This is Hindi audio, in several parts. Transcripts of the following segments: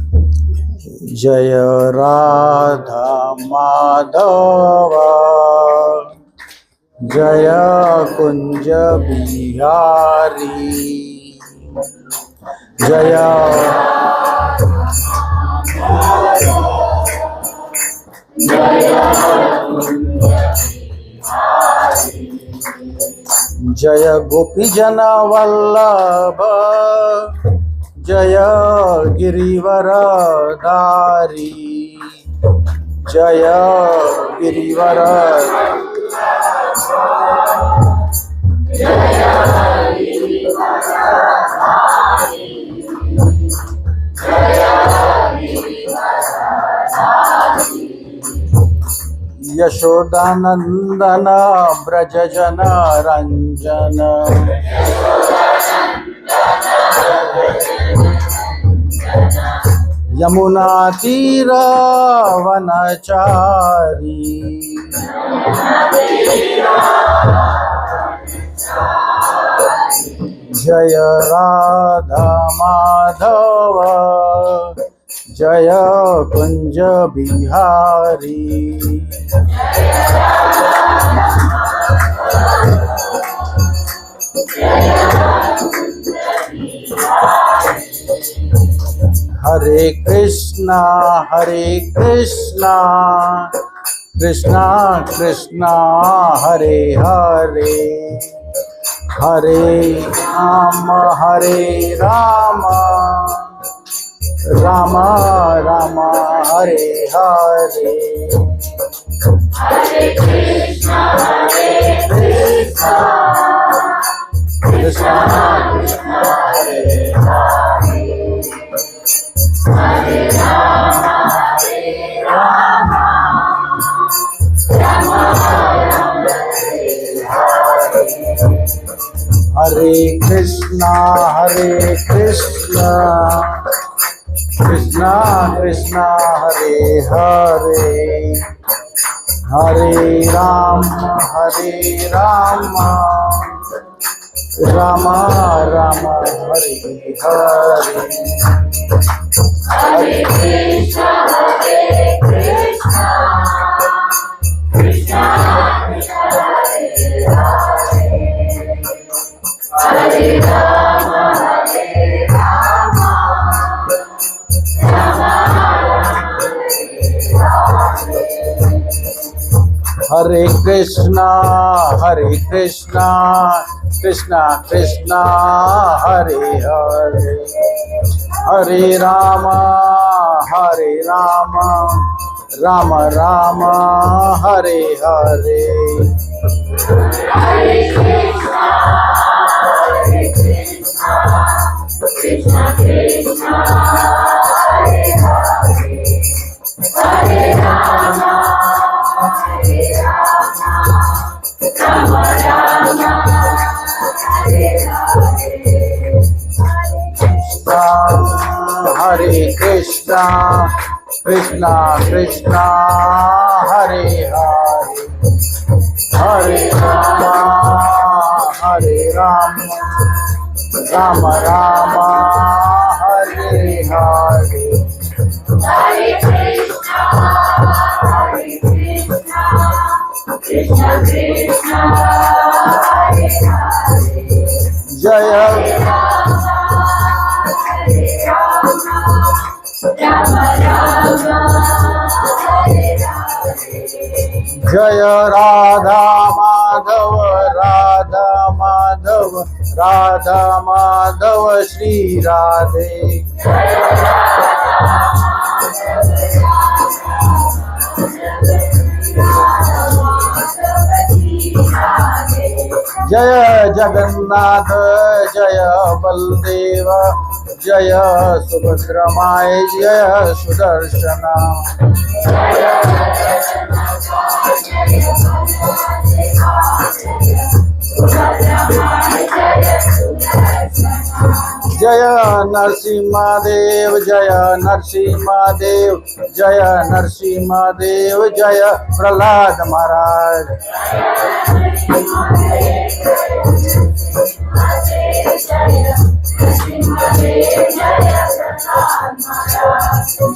जय राधा माधव जय कुंज बिहारी जय जय गोपी जन वल्लभ जय गिरिवर धारी जय गिरिवर यशोदानंदन ब्रज जन रंजन यमुना तीर वनचारी जय राधा माधव जय कुंज बिहारी हरे कृष्णा कृष्णा कृष्णा हरे हरे हरे राम राम राम हरे हरे हरे कृष्णा कृष्णा कृष्णा हरे हरे हरे राम राम राम हरे हरे हरे कृष्णा कृष्णा कृष्णा हरे हरे हरे राम राम राम हरे हरे हरे कृष्णा कृष्णा कृष्णा हरे हरे हरे राम राम हरे कृष्णा कृष्णा कृष्णा हरे हरे हरे राम राम राम हरे हरे हरे कृष्णा कृष्णा कृष्णा हरे हरे हरे राम राम राम हरे हरे कृष्णा कृष्णा कृष्णा हरे हरे हरे राम राम राम हरे हरे हरे कृष्णा कृष्णा कृष्णा हरे हरे जय राम राम हरे हरे जय राधा माधव श्री राधे जय जगन्नाथ जय बलदेव जय सुभद्रमाय जय सुदर्शना जय नरसिंहदेव जय नरसिंहदेव जय नरसिंहदेव जय प्रहलाद महाराज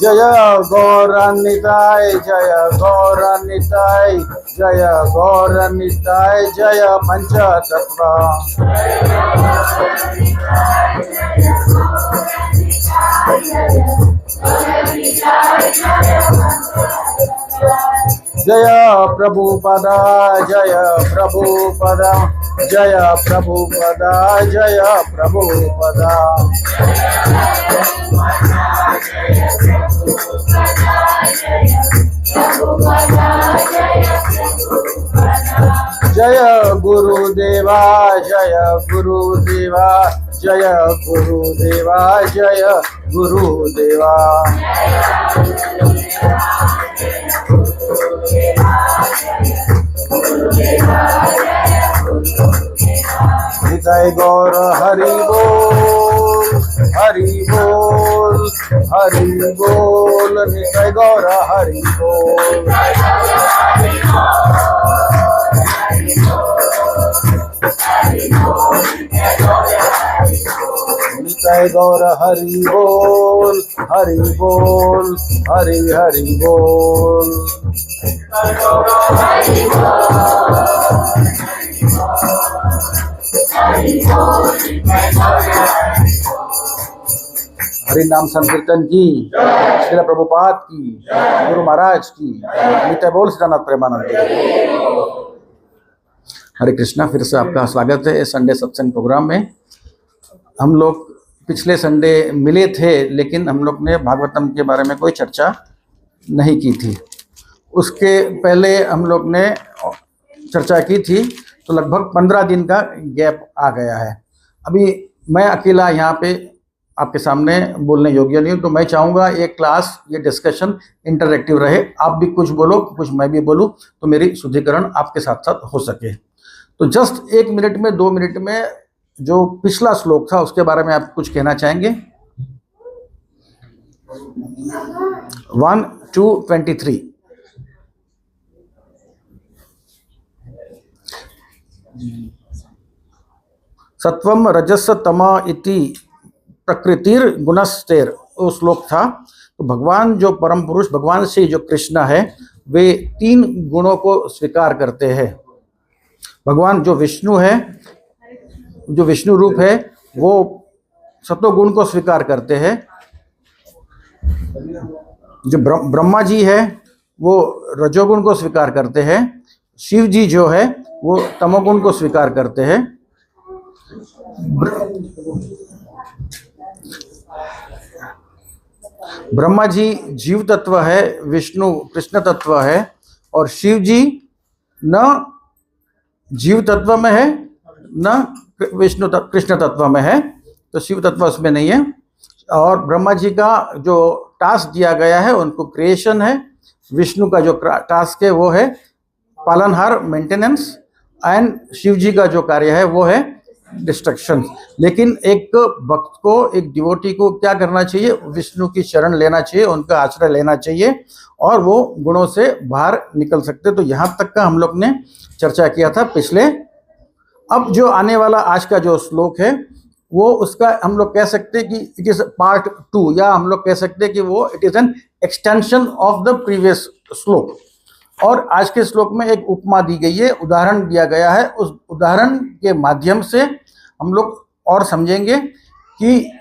जय गौरनिताय जय गौरनिताय जय गौरनिताय जय पंचतत्व जय प्रभुपदा जय प्रभुपदा जय प्रभुपदा जय प्रभुपदा जय गुरुदेवा जय गुरुदेवा जय गुरुदेवा जय गुरुदेवा निताय गौर हरि बोल हरि बोल हरि बोल निताय गौर हरि बोल निताय गौर हरि बोल हरि बोल हरि हरि बोल हरि नाम संकीर्तन की श्रील प्रभुपाद की गुरु महाराज की नित्य बोल सिद्धानाथ प्रेमानंद। हरे कृष्णा, फिर से आपका स्वागत है इस संडे सत्संग प्रोग्राम में। हम लोग पिछले संडे मिले थे, लेकिन हम लोग ने भागवतम के बारे में कोई चर्चा नहीं की थी। उसके पहले हम लोग ने चर्चा की थी, तो लगभग 15 दिन का गैप आ गया है। अभी मैं अकेला यहाँ पे आपके सामने बोलने योग्य नहीं हूँ, तो मैं चाहूँगा ये क्लास, ये डिस्कशन इंटरैक्टिव रहे। आप भी कुछ बोलो, कुछ मैं भी बोलूँ, तो मेरी शुद्धिकरण आपके साथ साथ हो सके। तो जस्ट 1 मिनट में 2 मिनट में जो पिछला श्लोक था उसके बारे में आप कुछ कहना चाहेंगे? 1, 2, 23। सत्वम रजस तम इति प्रकृतिर गुणस्तेर, वो श्लोक था। तो भगवान जो परम पुरुष, भगवान श्री जो कृष्ण है, वे 3 गुणों को स्वीकार करते हैं। भगवान जो विष्णु है, जो विष्णु रूप है, वो सत्वगुण को स्वीकार करते हैं। जो ब्रह्मा जी है वो रजोगुण को स्वीकार करते हैं। शिव जी जो है वो तमोगुण को स्वीकार करते हैं। ब्रह्मा जी जीव तत्व है, विष्णु कृष्ण तत्व है, और शिव जी न जीव तत्व में है न विष्णु कृष्ण तत्व में है, तो शिव तत्व उसमें नहीं है। और ब्रह्मा जी का जो टास्क दिया गया है उनको क्रिएशन है, विष्णु का जो टास्क है वो है पालनहार, मेंटेनेंस, एंड शिव जी का जो कार्य है वो है डिस्ट्रक्शन। लेकिन एक भक्त को, एक डिवोटी को क्या करना चाहिए? विष्णु की शरण लेना चाहिए, उनका आश्रय लेना चाहिए, और वो गुणों से बाहर निकल सकते। तो यहाँ तक का हम लोग ने चर्चा किया था पिछले। अब जो आने वाला आज का जो श्लोक है वो उसका हम लोग कह सकते हैं कि इट इज पार्ट 2, या हम लोग कह सकते हैं कि वो it is an extension of the previous श्लोक। और आज के श्लोक में एक उपमा दी गई है, उदाहरण दिया गया है। उस उदाहरण के माध्यम से हम लोग और समझेंगे कि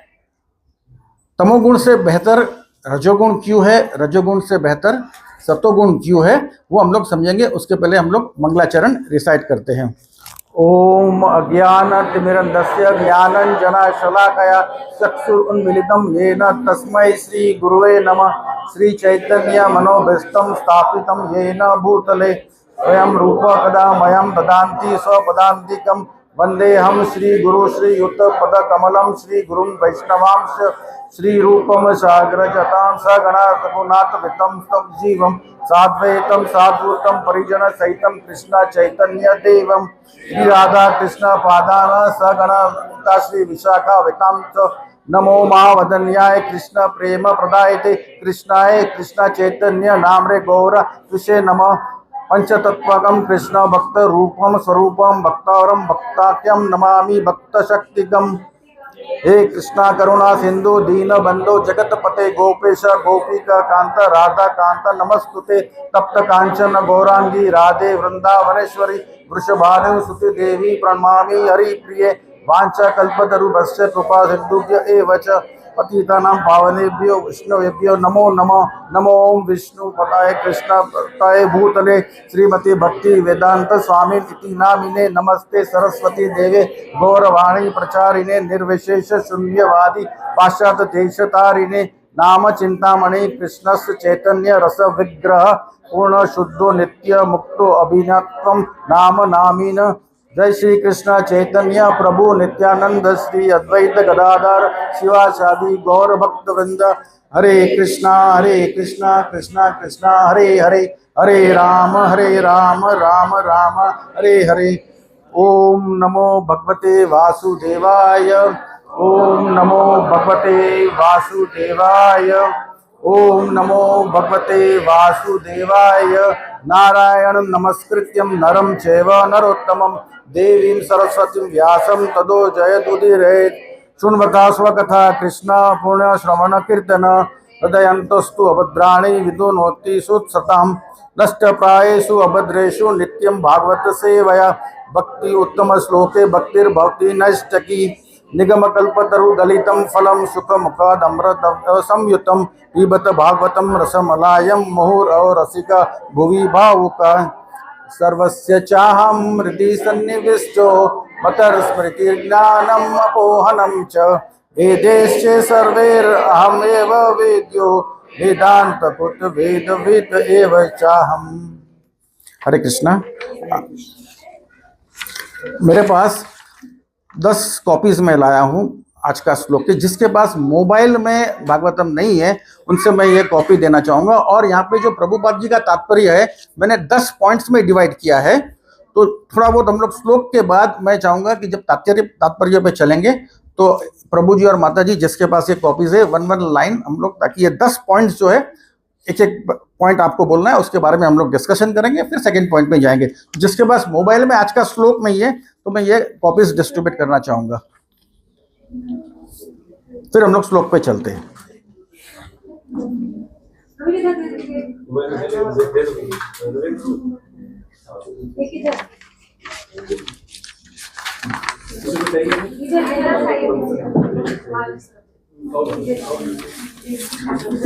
तमोगुण से बेहतर रजोगुण क्यों है, रजोगुण से बेहतर सतोगुण क्यों है, वो हम लोग समझेंगे। उसके पहले हम लोग मंगलाचरण रिसाइट करते हैं। ओम अज्ञानतिमिरन्धस्य ज्ञानञ्जनशलाकया चक्षुरुन्मीलितं येन तस्मै श्री गुरुवे नमः। श्री चैतन्य मनोभीष्टं स्थापितं येन भूतले स्वयं रूप कदा मह्यं ददान्ति स्वपदान्तिकं। वन्देऽहं श्रीगुरु श्रीयुतपदकमलं श्रीगुरुं वैष्णवांश्च श्रीरूपं साग्रजतां सगणा रघुनाथवितं तं जीवं साद्वैतं साधूतं परिजनसहितं कृष्ण चैतन्य देवं श्री राधा कृष्ण पादान सगणा श्री विशाखावितां च। नमो महावदन्याय कृष्ण प्रेम प्रदायते कृष्णाय कृष्ण चैतन्य नामरे गौर तुषे नमः। पंचतत्वकं कृष्ण भक्त रूपम स्वरूपम भक्तारम भक्ताख्यम नमामि भक्त शक्तिकम। हे कृष्णा करुणा सिंधु दीन बंधु जगत पते गोपेश गोपिका कांत राधा कांत नमस्तुते तप्त कांचन गौरांगी राधे वृंदावनेश्वरी वृषभानुसुते देवी प्रणमामि हरि प्रिये वांछा कल्पतरुभ्यश्च कृपा सिन्धुभ्य एव च पतितानां पावनेभ्यो विष्णुवेभ्यो नमो नमः। नमो ओं विष्णुपदाय कृष्णपदाय भूतले श्रीमती भक्ति वेदांत स्वामी इति नामिने नमस्ते सरस्वती देवे गौरवाणी प्रचारिणे निर्विशेष शून्यवादी पाश्चात्य देशतारिणे नाम चिंतामणि कृष्णस्य चैतन्य रस विग्रह पूर्ण शुद्धो नित्य मुक्तो अभिनत्वम नाम नामीन। जय श्री कृष्ण चैतन्य प्रभु नित्यानंद श्री अद्वैत गदाधर शिवाचार्य गौर भक्त वृंद। हरे कृष्णा कृष्णा कृष्णा हरे हरे हरे राम राम राम हरे हरे। ओम नमो भगवते वासुदेवाय ओम नमो भगवते वासुदेवाय ओम नमो भगवते वासुदेवाय। नारायण नमस्कृत्यं नरं चैव नरोत्तमं देवीं सरस्वतीं व्यासं ततो जयतुदीरयेत्। शृण्वता स्वकथा कृष्ण पुण्य श्रवण कीर्तन हृदयन्तस्तु अभद्राणि विदुनोति सुत्सतां नष्टप्रायेषु अभद्रेषु नित्यं भागवत सेवया भक्ति उत्तम श्लोके भक्तिर्भवति नैष्टकी निगमकल्पतरु गलितं फलं सुखमुखादमृत संयुतं पिबत भागवतं रसमलायं मुहुरहो रसिका भुवि भावुका। सर्वस्य चाहं हृदि सन्निविष्टो मतस्मृतिर्ज्ञानम् अपोहनं च वेदैश्च सर्वैरहमेव वेद्यो वेदान्तकृत वेदविद एव चाहम्। हरे कृष्णा। मेरे पास 10 कॉपीज में लाया हूँ आज का श्लोक के। जिसके पास मोबाइल में भागवतम नहीं है उनसे मैं ये कॉपी देना चाहूँगा। और यहाँ पे जो प्रभुपाद जी का तात्पर्य है मैंने 10 पॉइंट्स में डिवाइड किया है। तो थोड़ा बहुत हम लोग श्लोक के बाद मैं चाहूँगा कि जब तात्पर्य पे चलेंगे तो प्रभु जी और माता जी जिसके पास ये कॉपीज है वन लाइन हम लोग, ताकि ये 10 पॉइंट्स जो है एक पॉइंट आपको बोलना है उसके बारे में हम लोग डिस्कशन करेंगे, फिर सेकंड पॉइंट में जाएंगे। जिसके पास मोबाइल में आज का श्लोक नहीं है तो मैं ये कॉपीज डिस्ट्रीब्यूट करना चाहूंगा, फिर हम लोग श्लोक पे चलते हैं।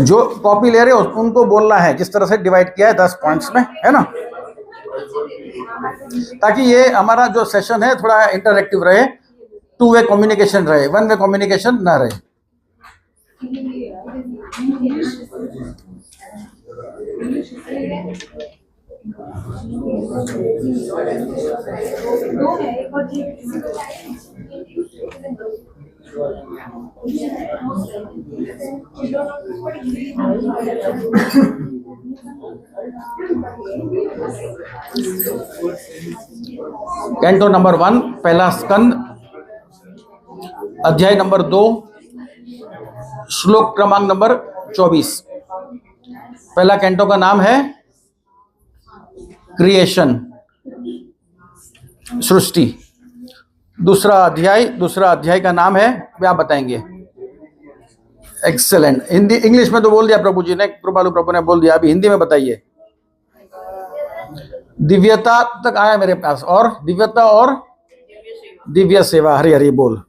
जो कॉपी ले रहे हो उनको बोलना है जिस तरह से डिवाइड किया है 10 पॉइंट्स में, है ना, ताकि ये हमारा जो सेशन है थोड़ा इंटरैक्टिव रहे, 2 वे कम्युनिकेशन रहे, 1 वे कम्युनिकेशन ना रहे। कैंटो नंबर 1 पहला स्कंद अध्याय नंबर 2 श्लोक क्रमांक नंबर 24। पहला कैंटो का नाम है क्रिएशन, सृष्टि। दूसरा अध्याय का नाम है, क्या बताएंगे? एक्सेलेंट। हिंदी इंग्लिश में तो बोल दिया प्रभु जी ने, कृपालु प्रभु ने बोल दिया, अभी हिंदी में बताइए। दिव्यता तक आया मेरे पास, और दिव्यता और दिव्य सेवा। हरि हरि बोल।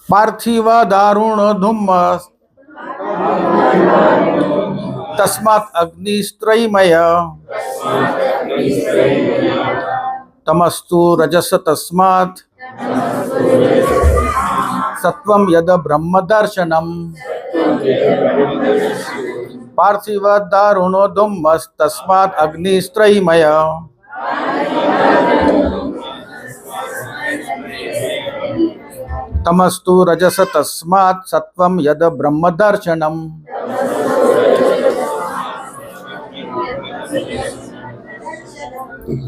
पार्थिव दारुण धुम्मस तस्मात् अग्निस्त्रयीमय तमस्तु रजस तस्मात् सत्वं यद ब्रह्म दर्शनम। पार्थिव दारुणो धुम्मस तस्मात् अग्निस्त्रयीमय तमस्तु रजस तस्मात् सत्वं यद ब्रह्म दर्शनम।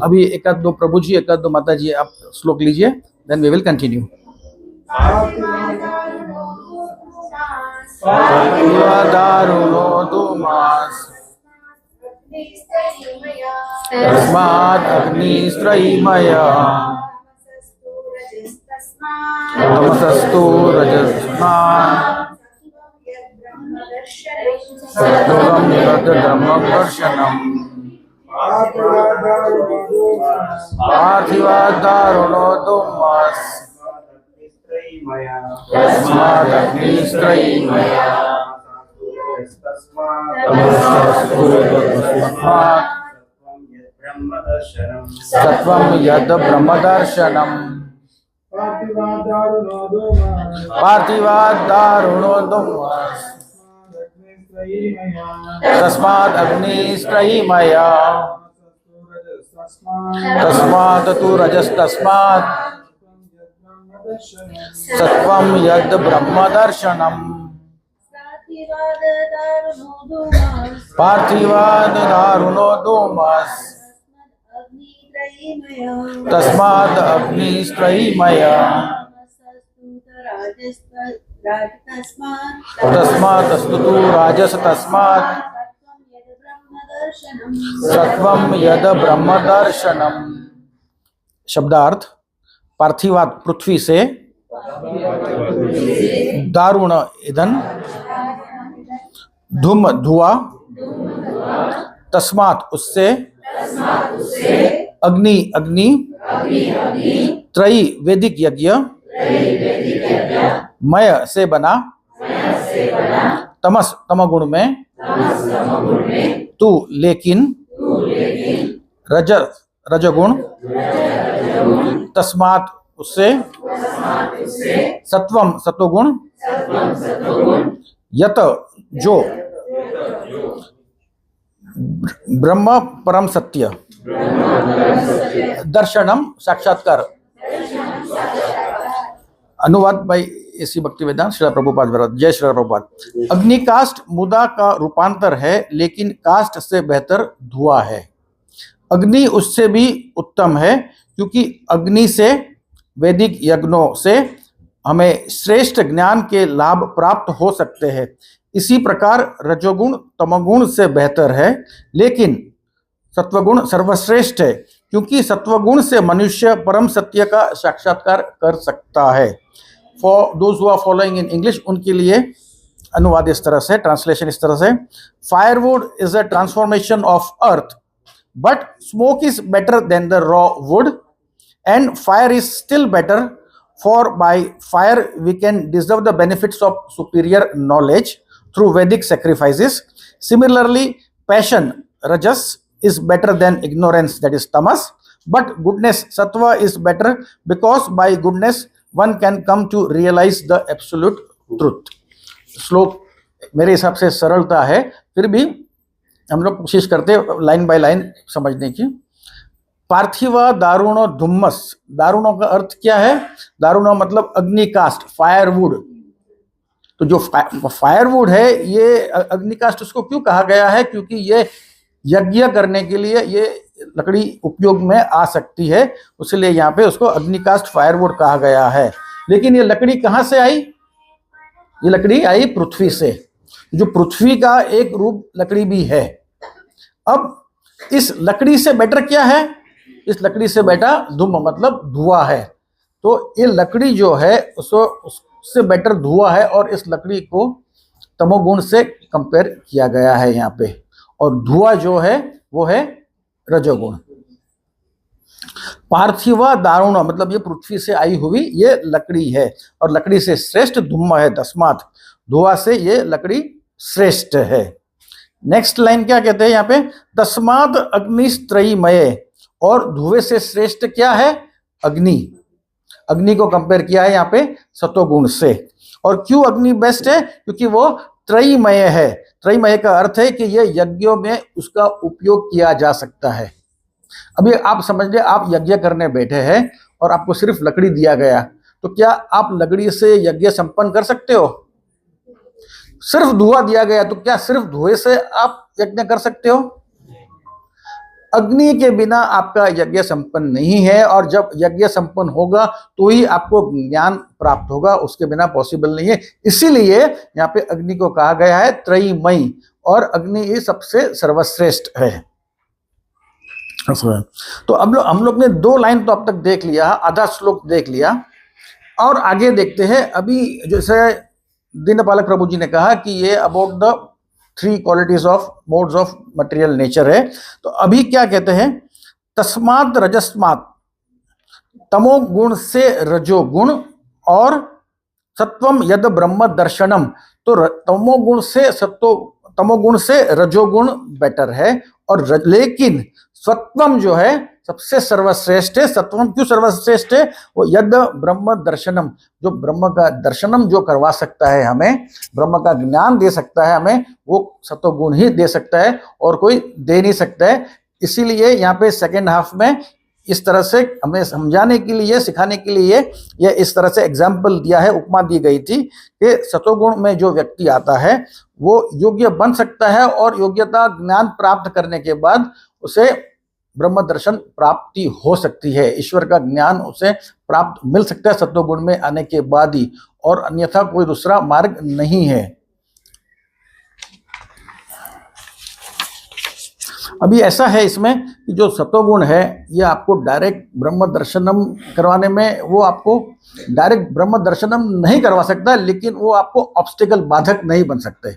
अभी एक आध दो प्रभु जी, एक आध दो माता जी आप श्लोक लीजिए, देन वी विल कंटिन्यू। दारुणो धूमास् तस्मात् अग्निस्त्रयीमय तमसस्तु तमस्तु रजस्मात् सत्वं यद् ब्रह्मदर्शनम् पार्थिवादारुणो धूमस् तस्मादग्निस्त्रयीमया सत्वं यद् ब्रह्मदर्शनम् पार्थिवादारुणो धूमस् तस्माद् अग्निस्त्रयीमया तस्मात् तु रजस्तस्मात् सत्वं यद् ब्रह्मदर्शनम् पार्थिवादारुणो धूमस् तस्माद् अग्निस्त्रयीमया तस्मात् तु राजस तस्मात् सत्वं यद् ब्रह्मदर्शनम्। शब्दार्थ पार्थिवात पृथ्वी से, दारुण ईंधन, धूम धुआं, तस्मात उससे, अग्नि अग्नि, त्रयी वैदिक यज्ञ, मय से बना, तमस तमगुण में, तू लेकिन, रजगुण, तस्मात उससे, सत्वम सत्वगुण, यत जो, ब्रह्म परम सत्य, दर्शनम साक्षात्कार। अनुवाद बाई एसी भक्तिवेदांत श्रील प्रभुपाद महाराज। जय श्रील प्रभुपाद। अग्नि काष्ठ मुदा का रूपांतर है, लेकिन काष्ठ से बेहतर धुआं है। अग्नि उससे भी उत्तम है, क्योंकि अग्नि से, वैदिक यज्ञों से हमें श्रेष्ठ ज्ञान के लाभ प्राप्त हो सकते हैं। इसी प्रकार रजोगुण तमोगुण से बेहतर है, लेकिन सत्वगुण सर्वश्रेष्ठ है, क्योंकि सत्वगुण से मनुष्य परम सत्य का साक्षात्कार कर सकता है। For those who are following in English, उनके लिए अनुवाद इस तरह से, ट्रांसलेशन इस तरह से। Firewood is a transformation of earth, but smoke is better than the raw wood, and fire is still better, for by fire we can deserve the benefits of superior knowledge through Vedic sacrifices. Similarly, passion, rajas, is better than ignorance, that is tamas, but goodness, sattva, is better, because by goodness one can come to realize the absolute truth. श्लोक मेरे हिसाब से सरलता है, फिर भी हम लोग कोशिश करते हैं लाइन बाय लाइन समझने की। पार्थिवा दारुणो धुम्मस, दारुणों का अर्थ क्या है? दारुणो मतलब अग्निकाष्ठ, फायरवुड। तो जो फायरवुड है, ये अग्निकाष्ठ उसको क्यों कहा गया है? क्योंकि ये यज्ञ करने के लिए ये लकड़ी उपयोग में आ सकती है, इसलिए यहाँ पे उसको अग्निकाष्ठ फायरवुड कहा गया है। लेकिन ये लकड़ी कहाँ से आई? ये लकड़ी आई पृथ्वी से, जो पृथ्वी का एक रूप लकड़ी भी है। अब इस लकड़ी से बेटर क्या है? इस लकड़ी से बेटा धूम मतलब धुआं है। तो ये लकड़ी जो है उससे बेटर धुआं है, और इस लकड़ी को तमोगुण से कंपेयर किया गया है यहाँ पे। और धुआं जो है वो है रजोगुण। पार्थिवा दारुण मतलब ये पृथ्वी से आई हुई ये लकड़ी है, और लकड़ी से श्रेष्ठ धूम है, तस्मात धुआं से ये लकड़ी श्रेष्ठ है। नेक्स्ट लाइन क्या कहते हैं यहाँ पे? तस्मात अग्निस्त्रयीमय, और धुएं से श्रेष्ठ क्या है? अग्नि। अग्नि को कंपेयर किया है यहाँ पे सत्वगुण से। और क्यों अग्नि बेस्ट है? क्योंकि वो त्रयीमय है। त्रयीमय का अर्थ है कि ये यज्ञों में उसका उपयोग किया जा सकता है। अभी आप समझ लीजिए, आप यज्ञ करने बैठे हैं और आपको सिर्फ लकड़ी दिया गया, तो क्या आप लकड़ी से यज्ञ संपन्न कर सकते हो? सिर्फ धुआं दिया गया, तो क्या सिर्फ धुएं से आप यज्ञ कर सकते हो? अग्नि के बिना आपका यज्ञ संपन्न नहीं है, और जब यज्ञ संपन्न होगा तो ही आपको ज्ञान प्राप्त होगा, उसके बिना पॉसिबल नहीं है। इसीलिए यहाँ पे अग्नि को कहा गया है त्रयीमयी, और अग्नि ये सबसे सर्वश्रेष्ठ है। तो अब हम लोग ने 2 लाइन तो अब तक देख लिया, आधा श्लोक देख लिया। और आगे देखते हैं। अभी जैसे दीनपालक प्रभु जी ने कहा कि ये about the 3 qualities of modes of material nature है। तो अभी क्या कहते हैं, तस्मात् रजस्मात्, तमोगुण से रजोगुण और सत्वम यद ब्रह्म दर्शनम। तो तमोगुण से रजोगुण बेटर है, और लेकिन सत्वम जो है सबसे सर्वश्रेष्ठ है। सत्वम क्यों सर्वश्रेष्ठ है? वो यद ब्रह्म दर्शनम, जो ब्रह्म का दर्शनम जो करवा सकता है हमें, ब्रह्म का ज्ञान दे सकता है हमें, वो सत्वगुण ही दे सकता है और कोई दे नहीं सकता है। इसीलिए यहाँ पे सेकेंड हाफ में इस तरह से हमें समझाने के लिए, सिखाने के लिए ये इस तरह से एग्जाम्पल दिया है, उपमा दी गई थी कि सतोगुण में जो व्यक्ति आता है वो योग्य बन सकता है, और योग्यता ज्ञान प्राप्त करने के बाद उसे ब्रह्म दर्शन प्राप्ति हो सकती है, ईश्वर का ज्ञान उसे प्राप्त मिल सकता है सत्वगुण में आने के बाद ही, और अन्यथा कोई दूसरा मार्ग नहीं है। अभी ऐसा है इसमें कि जो सतोगुण है ये आपको डायरेक्ट ब्रह्म दर्शनम करवाने में, वो आपको डायरेक्ट ब्रह्म दर्शनम नहीं करवा सकता, लेकिन वो आपको ऑब्स्टिकल, बाधक नहीं बन सकते,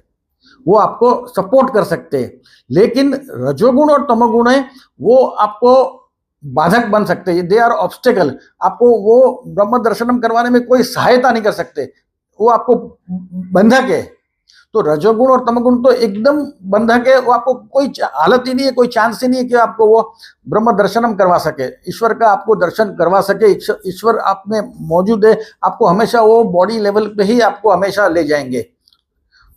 वो आपको सपोर्ट कर सकते हैं। लेकिन रजोगुण और तमोगुण है वो आपको बाधक बन सकते हैं, दे आर ऑब्स्टिकल। आपको वो ब्रह्म दर्शनम करवाने में कोई सहायता नहीं कर सकते, वो आपको बंधक है। तो रजोगुण और तमोगुण तो एकदम बंधक है, वो आपको कोई हालत ही नहीं है, कोई चांस ही नहीं है कि आपको वो ब्रह्म दर्शनम करवा सके, ईश्वर का आपको दर्शन करवा सके। ईश्वर आप में मौजूद है, आपको हमेशा वो बॉडी लेवल पे ही आपको हमेशा ले जाएंगे।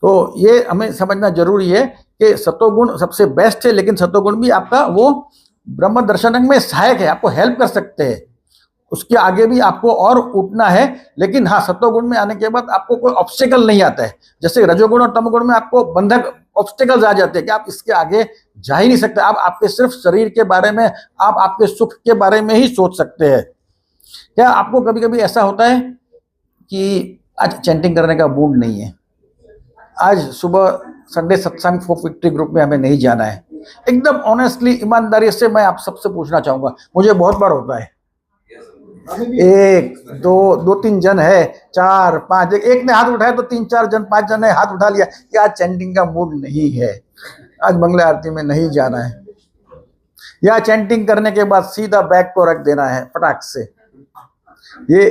तो ये हमें समझना जरूरी है कि सतोगुण सबसे बेस्ट है, लेकिन सतोगुण भी आपका वो ब्रह्म दर्शन में सहायक है, आपको हेल्प कर सकते हैं। उसके आगे भी आपको और उठना है, लेकिन हाँ, सत्वगुण में आने के बाद आपको कोई ऑब्स्टिकल नहीं आता है। जैसे रजोगुण और तमोगुण में आपको बंधक, ऑब्स्टिकल्स आ जाते हैं कि आप इसके आगे जा ही नहीं सकते। आप आपके सिर्फ शरीर के बारे में, आप आपके सुख के बारे में ही सोच सकते हैं। क्या आपको कभी कभी ऐसा होता है कि आज चैंटिंग करने का मूड नहीं है, आज सुबह संडे सत्संग फॉर विक्ट्री ग्रुप में हमें नहीं जाना है? एकदम ऑनेस्टली, ईमानदारी से मैं आप सबसे पूछना चाहूंगा, मुझे बहुत बार होता है, 1 2 3 जन है, 4 5, एक ने हाथ उठाया तो 3 4 जन 5 जन ने हाथ उठा लिया कि आज चैंटिंग का मूड नहीं है, आज मंगला आरती में नहीं जाना है, या चैंटिंग करने के बाद सीधा बैग को रख देना है फटाक से। ये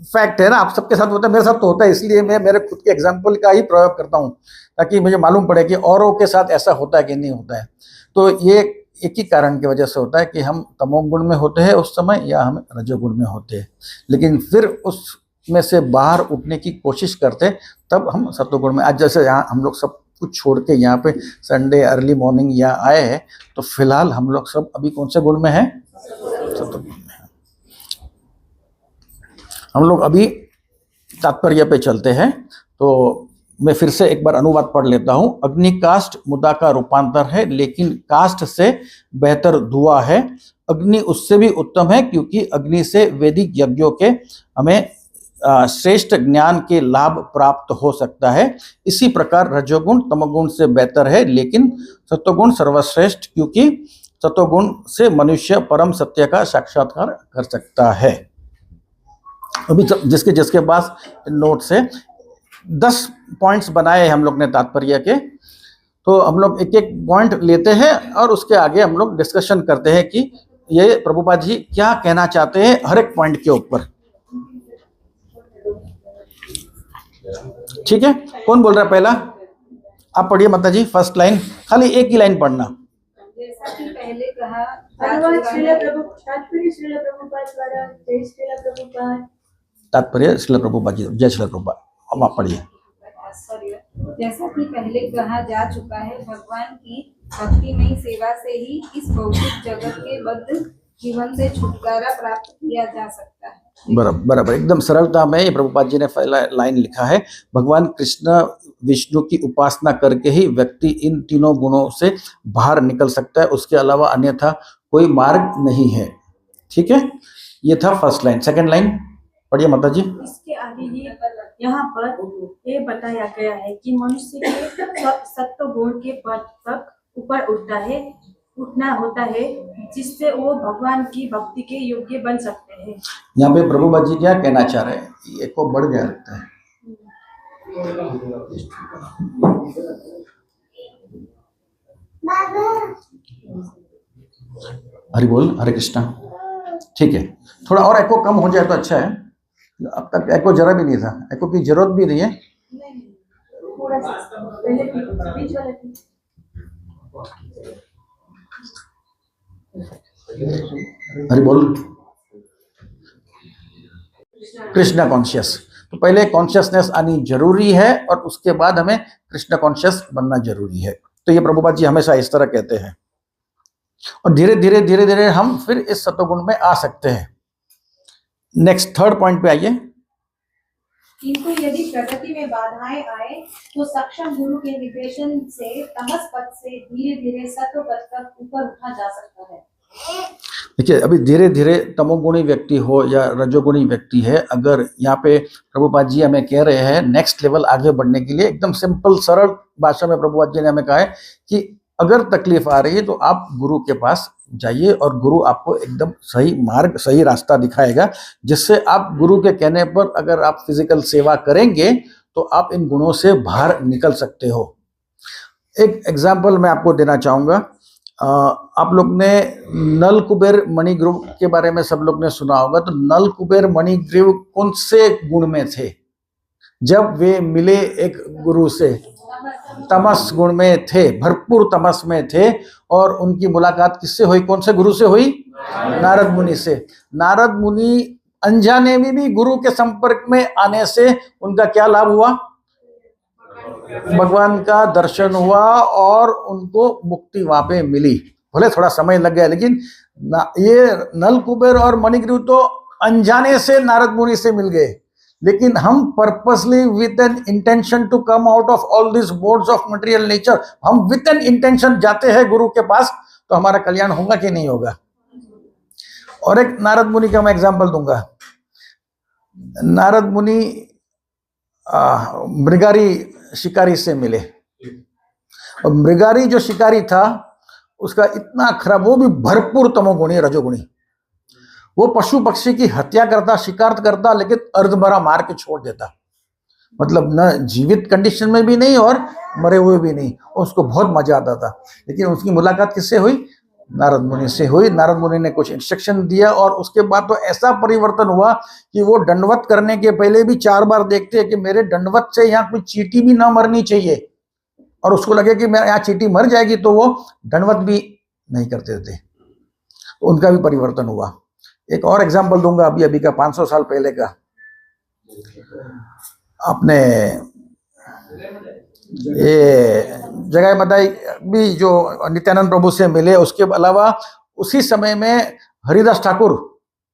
फैक्ट है ना, आप सबके साथ होता है, मेरे साथ तो होता है, इसलिए मैं मेरे खुद के एग्जाम्पल का ही प्रयोग करता हूँ ताकि मुझे मालूम पड़े कि औरों के साथ ऐसा होता है कि नहीं होता है। तो ये एक ही कारण की वजह से होता है कि हम तमोगुण में होते हैं उस समय, या हम रजोगुण में होते हैं, लेकिन फिर उसमें से बाहर उठने की कोशिश करते तब हम सत्वगुण में। आज जैसे यहाँ हम लोग सब कुछ छोड़ के यहाँ पे संडे अर्ली मॉर्निंग यहाँ आए हैं, तो फिलहाल हम लोग सब अभी कौन से गुण में हैं? सत्वगुण में हैं। हम लोग अभी तात्पर्य पे चलते हैं। तो मैं फिर से एक बार अनुवाद पढ़ लेता हूं। अग्नि काष्ठ मुदा का रूपांतर है, लेकिन काष्ठ से बेहतर धुआं है। अग्नि उससे भी उत्तम है, क्योंकि अग्नि से वैदिक यज्ञों के हमें श्रेष्ठ ज्ञान के लाभ प्राप्त हो सकता है। इसी प्रकार रजोगुण तमोगुण से बेहतर है, लेकिन सत्वगुण सर्वश्रेष्ठ, क्योंकि सत्वगुण से मनुष्य परम सत्य का साक्षात्कार कर सकता है। अभी जिसके जिसके पास नोट्स है, 10 पॉइंट्स बनाए हम लोग ने तात्पर्य के, तो हम लोग एक एक पॉइंट लेते हैं और उसके आगे हम लोग डिस्कशन करते हैं कि ये प्रभुपाद जी क्या कहना चाहते हैं हर एक पॉइंट के ऊपर। ठीक है, कौन बोल रहा है पहला? आप पढ़िए माता जी, फर्स्ट लाइन, खाली एक ही लाइन पढ़ना। जैसा कि पहले कहा, तात्पर्य श्रील प्रभुपाद जी, जय श्रील प्रभुपाद। अब आप पढ़िए। जैसा कि पहले कहा जा चुका है, भगवान की भक्तिमयी सेवा से ही इस भौतिक जगत के बद्ध जीवन से छुटकारा प्राप्त किया जा सकता है। बराबर, एकदम सरलता में ये प्रभुपाद जी ने पहला लाइन लिखा है, भगवान कृष्ण विष्णु की उपासना करके ही व्यक्ति इन तीनों गुणों से बाहर निकल सकता है, उसके अलावा अन्यथा कोई मार्ग नहीं है। ठीक है, ये था फर्स्ट लाइन। सेकंड लाइन पढ़िए माता जी। इसके आगे ही यहाँ पर ये बताया गया है कि मनुष्य के सत्व गुण के पद तक ऊपर उठता है, उठना होता है जिससे वो भगवान की भक्ति के योग्य बन सकते हैं। यहाँ पे प्रभुपाद जी क्या कहना चाह रहे हैं, ये को बढ़ गया लगता है। हरि बोल, हरे कृष्णा। ठीक है, थोड़ा और एको कम हो जाए तो अच्छा है। अब तक एको जरा भी नहीं था, एको की जरूरत भी नहीं है। थोड़ा सा पहले बीच वाले थी। हरि बोल। कृष्णा कॉन्शियस, तो पहले कॉन्शियसनेस आनी जरूरी है और उसके बाद हमें कृष्ण कॉन्शियस बनना जरूरी है। तो ये प्रभुपाद जी हमेशा इस तरह कहते हैं, और धीरे धीरे हम फिर इस सतोगुण में आ सकते हैं। नेक्स्ट थर्ड पॉइंट पे आइए। किंतु यदि प्रगति में बाधाएं आए तो सक्षम गुरु के निर्देशन से तमस पद से धीरे धीरे सत्व पद तक ऊपर उठा जा सकता है। देखिए, अभी धीरे धीरे तमोगुणी व्यक्ति हो या रजोगुणी व्यक्ति है, अगर यहाँ पे प्रभुपाद जी हमें कह रहे हैं नेक्स्ट लेवल आगे बढ़ने के लिए, एकदम सिंपल सरल भाषा में प्रभुपाद जी ने हमें कहा है कि अगर तकलीफ आ रही है तो आप गुरु के पास जाइए और गुरु आपको एकदम सही मार्ग, सही रास्ता दिखाएगा, जिससे आप गुरु के कहने पर अगर आप फिजिकल सेवा करेंगे तो आप इन गुणों से बाहर निकल सकते हो। एक एग्जाम्पल मैं आपको देना चाहूँगा। आप लोग ने नल कुबेर मणिग्रीव के बारे में सब लोग ने सुना होगा। तो नल कुबेर मणिग्रीव कौन से गुण में थे जब वे मिले एक गुरु से? तमस गुण में थे, भरपूर तमस में थे। और उनकी मुलाकात किससे हुई, कौन से गुरु से हुई? नारद मुनि से। नारद मुनि अनजाने में भी गुरु के संपर्क में आने से उनका क्या लाभ हुआ? भगवान का दर्शन हुआ और उनको मुक्ति वहां पे मिली। भले थोड़ा समय लग गया, लेकिन ये नल कुबेर और मणिग्रीव तो अनजाने से नारद मुनि से मिल गए। लेकिन हम purposely with an intention to come out of all this boards of material nature, हम विद एन इंटेंशन जाते हैं गुरु के पास, तो हमारा कल्याण होगा कि नहीं होगा? और एक नारद मुनि का मैं एग्जांपल दूंगा। नारद मुनि मृगारी शिकारी से मिले, और मृगारी जो शिकारी था उसका इतना खराब, वो भी भरपूर तमोगुणी रजोगुणी, वो पशु पक्षी की हत्या करता, शिकार करता, लेकिन अर्धमरा मार के छोड़ देता। मतलब न जीवित कंडीशन में भी नहीं और मरे हुए भी नहीं। उसको बहुत मजा आता था। लेकिन उसकी मुलाकात किससे हुई? नारद मुनि से हुई। नारद मुनि ने कुछ इंस्ट्रक्शन दिया और उसके बाद तो ऐसा परिवर्तन हुआ कि वो दंडवत करने के पहले भी 4 बार देखते हैं कि मेरे दंडवत से यहाँ कोई चींटी भी ना मरनी चाहिए, और उसको लगे कि मैं यहाँ चींटी मर जाएगी तो वो दंडवत भी नहीं करते थे। तो उनका भी परिवर्तन हुआ। एक और एग्जाम्पल दूंगा, अभी का 500 साल पहले का। आपने ये जगह बताई भी जो नित्यानंद प्रभु से मिले, उसके अलावा उसी समय में हरिदास ठाकुर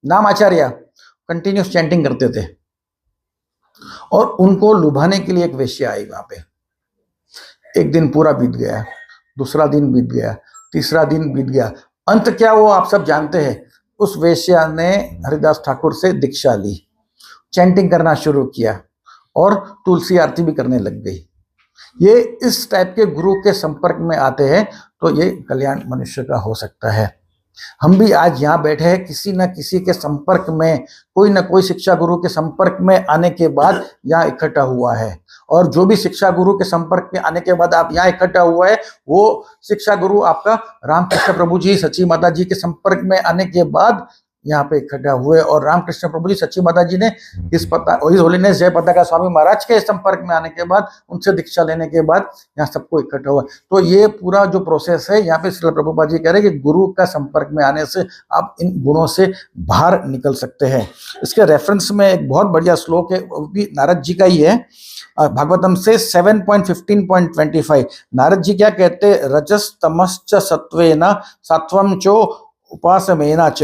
नाम आचार्य कंटिन्यूस चैंटिंग करते थे, और उनको लुभाने के लिए एक वेश्या आई वहां पे। एक दिन पूरा बीत गया, दूसरा दिन बीत गया, तीसरा दिन बीत गया। अंत क्या हुआ आप सब जानते हैं। उस वेश्या ने हरिदास ठाकुर से दीक्षा ली, चैंटिंग करना शुरू किया और तुलसी आरती भी करने लग गई। ये इस टाइप के गुरु के संपर्क में आते हैं तो ये कल्याण मनुष्य का हो सकता है। हम भी आज यहाँ बैठे हैं किसी न किसी के संपर्क में, कोई ना कोई शिक्षा गुरु के संपर्क में आने के बाद यहाँ इकट्ठा हुआ है। और जो भी शिक्षा गुरु के संपर्क में आने के बाद आप यहाँ इकट्ठा हुआ है, वो शिक्षा गुरु आपका रामकृष्ण प्रभु जी, सच्ची माता जी के संपर्क में आने के बाद यहाँ पे इकट्ठा हुए। और रामकृष्ण प्रभु जी, सच्ची माता जी ने इस होलीनेस जय पताका स्वामी महाराज के संपर्क में आने के बाद, उनसे दीक्षा लेने के बाद यहाँ सबको इकट्ठा हुआ। तो ये पूरा जो प्रोसेस है, यहाँ पे श्रील प्रभुपाद जी कह रहे हैं कि गुरु का संपर्क में आने से आप इन गुणों से बाहर निकल सकते हैं। इसके रेफरेंस में एक बहुत बढ़िया श्लोक है, वो भी नारद जी का ही है, भागवतम से 7.15.25। नारद जी क्या कहते? रजस तमश्च सत्वेन सत्वम चो उपासमेना च।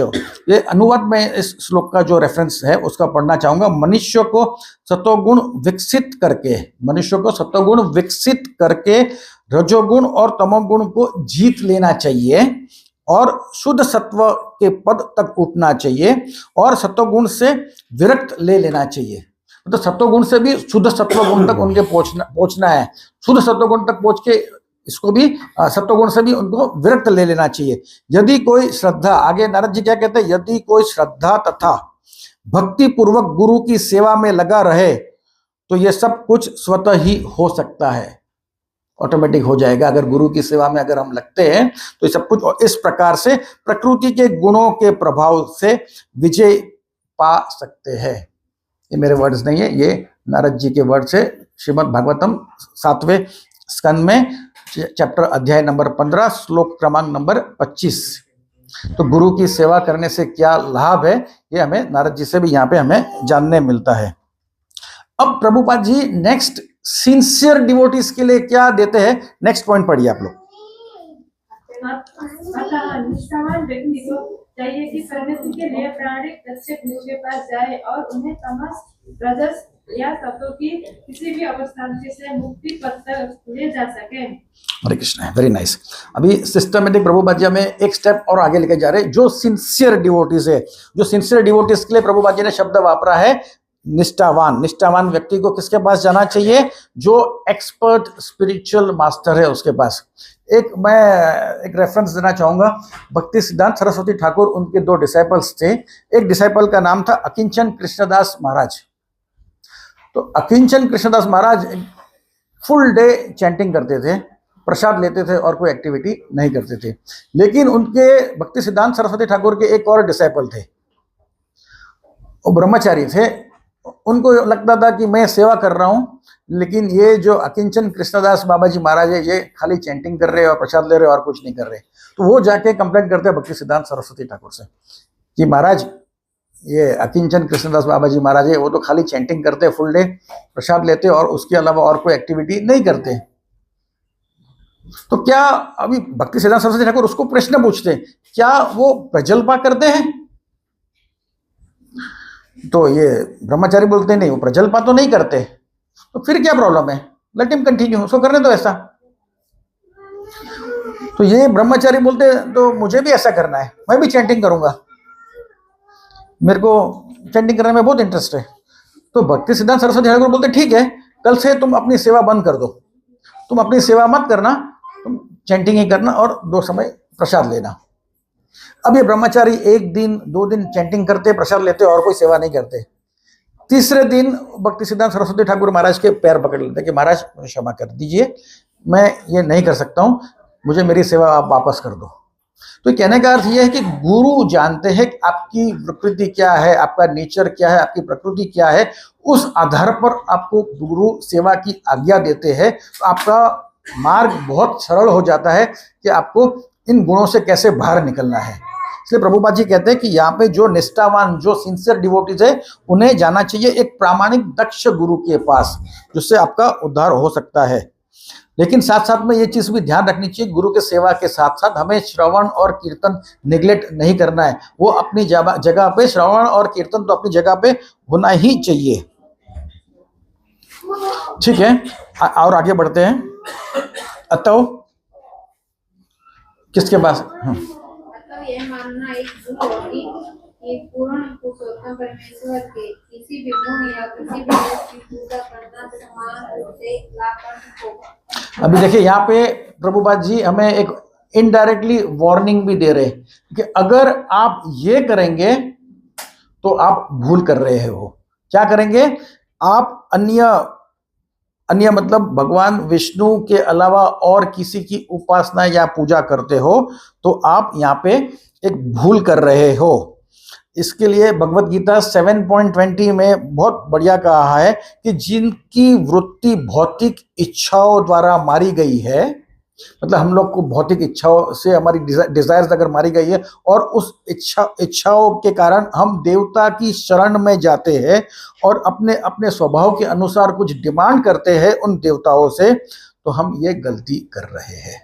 ये अनुवाद में इस श्लोक का जो रेफरेंस है उसका पढ़ना चाहूंगा। मनुष्य को सतोगुण विकसित करके रजोगुण और तमोगुण को जीत लेना चाहिए, और शुद्ध सत्व के पद तक उठना चाहिए, और सतोगुण से विरक्त ले लेना चाहिए। तो सत्वगुण से भी शुद्ध सत्व गुण तक उनके पहुंचना है। शुद्ध सत्वगुण तक पहुंच के इसको भी सत्वगुण से भी उनको विरक्त ले लेना चाहिए। यदि कोई श्रद्धा, आगे नारद जी क्या कहते हैं, यदि कोई श्रद्धा तथा भक्ति पूर्वक गुरु की सेवा में लगा रहे तो ये सब कुछ स्वतः ही हो सकता है, ऑटोमेटिक हो जाएगा। अगर गुरु की सेवा में अगर हम लगते हैं तो ये सब कुछ, और इस प्रकार से प्रकृति के गुणों के प्रभाव से विजय पा सकते हैं। ये मेरे वर्ड्स नहीं है, ये नारद जी के वर्ड्स है। श्रीमद् भागवतम 7वें स्कंद में चैप्टर अध्याय नंबर 15 श्लोक क्रमांक नंबर 25। तो गुरु की सेवा करने से क्या लाभ है, ये हमें नारद जी से भी यहाँ पे हमें जानने मिलता है। अब Prabhupada ji next sincere devotees के लिए क्या देते हैं, नेक्स्ट पॉइंट पढ़िए आप लोग। अतः निष्ठावान व्यक्ति को चाहिए कि प्रगति के लिए प्राणिक दक्षक गुरु के पास जाए और उन्हें तमस, रजस या सत्व की किसी भी अवस्था से मुक्ति पथ तक ले जा सके। हरे कृष्ण, वेरी नाइस। अभी सिस्टमेटिक प्रभुपाद जी हमें एक स्टेप और आगे लेके जा रहे हैं। जो सिंसियर डिवोटीज है, जो सिंसियर डिवोटीज के लिए प्रभुपाद जी ने शब्द वापरा है निष्ठावान। निष्ठावान व्यक्ति को किसके पास जाना चाहिए, जो एक्सपर्ट स्पिरिचुअल मास्टर है उसके पास। मैं एक रेफरेंस देना चाहूंगा, भक्ति सिद्धांत सरस्वती ठाकुर, उनके 2 डिसाइपल्स थे। एक डिसाइपल का नाम था अकिंचन कृष्णदास महाराज। तो अकिंचन कृष्णदास महाराज फुल डे चैंटिंग करते थे, प्रसाद लेते थे और कोई एक्टिविटी नहीं करते थे। लेकिन उनके भक्ति सिद्धांत सरस्वती ठाकुर के एक और डिसाइपल थे, वो ब्रह्मचारी थे। उनको लगता था कि मैं सेवा कर रहा हूं, लेकिन ये जो अकिंचन कृष्णदास बाबा जी महाराज है, ये खाली चैंटिंग कर रहे हैं और प्रसाद ले रहे हैं और कुछ नहीं कर रहे। तो वो जाके कंप्लेंट करते हैं भक्ति सिद्धांत सरस्वती ठाकुर से कि महाराज, ये अकिंचन कृष्णदास बाबा जी महाराज है, वो तो खाली चैंटिंग करते हैं, फुल डे प्रसाद लेते और उसके अलावा और कोई एक्टिविटी नहीं करते। तो क्या, अभी भक्ति सिद्धांत सरस्वती ठाकुर उसको प्रश्न पूछते हैं, क्या वो प्रजल्पा करते हैं? तो ये ब्रह्मचारी बोलते नहीं, वो प्रजल्पा तो नहीं करते। तो फिर क्या प्रॉब्लम है, लेट हिम कंटिन्यू, उसको करने दो ऐसा। तो ये ब्रह्मचारी बोलते तो मुझे भी ऐसा करना है, मैं भी चैंटिंग करूंगा, मेरे को चैंटिंग करने में बहुत इंटरेस्ट है। तो भक्ति सिद्धांत सरस्वती ठाकुर बोलते ठीक है, कल से तुम अपनी सेवा बंद कर दो, तुम अपनी सेवा मत करना, तुम चैंटिंग ही करना और 2 समय प्रसाद लेना। अब ये ब्रह्मचारी 1 दिन 2 दिन चैंटिंग करते, प्रसाद लेते और कोई सेवा नहीं करते। तीसरे दिन भक्ति सिद्धांत सरस्वती ठाकुर महाराज के पैर पकड़ लेते कि महाराज मुझे क्षमा कर दीजिए, मैं ये नहीं कर सकता हूँ, मुझे मेरी सेवा आप वापस कर दो। तो कहने का अर्थ यह है कि गुरु जानते हैं कि आपकी प्रकृति क्या है, आपका नेचर क्या है, आपकी प्रकृति क्या है, उस आधार पर आपको गुरु सेवा की आज्ञा देते हैं। तो आपका मार्ग बहुत सरल हो जाता है कि आपको इन गुणों से कैसे बाहर निकलना है। इसलिए प्रभुपाद जी कहते हैं कि यहाँ पे जो निष्ठावान, जो सिंसियर डिवोटीज है, उन्हें जाना चाहिए एक प्रामाणिक दक्ष गुरु के पास, जिससे आपका उद्धार हो सकता है। लेकिन साथ साथ में ये चीज भी ध्यान रखनी चाहिए, गुरु के सेवा के साथ साथ हमें श्रवण और कीर्तन निगलेक्ट नहीं करना है। वो अपनी जगह पे, श्रवण और कीर्तन तो अपनी जगह पे होना ही चाहिए। ठीक है, और आगे बढ़ते हैं। अतः किसके पास? मतलब यह मानना एक भूल होगी कि पूर्ण पुरुषोत्तम परमेश्वर के किसी भी गुण या किसी भी रूप की पूजा करना समान रूप से लाभप्रद होगा। अभी देखिए यहाँ पे प्रभुपाद जी हमें एक इनडायरेक्टली वार्निंग भी दे रहे हैं कि अगर आप ये करेंगे तो आप भूल कर रहे हो। क्या करेंगे? आप अन्य मतलब भगवान विष्णु के अलावा और किसी की उपासना या पूजा करते हो तो आप यहाँ पे एक भूल कर रहे हो। इसके लिए भगवत गीता 7.20 में बहुत बढ़िया कहा है कि जिनकी वृत्ति भौतिक इच्छाओं द्वारा मारी गई है, मतलब हम लोग को भौतिक इच्छाओं से हमारी डिजायर्स अगर मारी गई है और उस इच्छाओं के कारण हम देवता की शरण में जाते हैं और अपने अपने स्वभाव के अनुसार कुछ डिमांड करते हैं उन देवताओं से, तो हम ये गलती कर रहे हैं।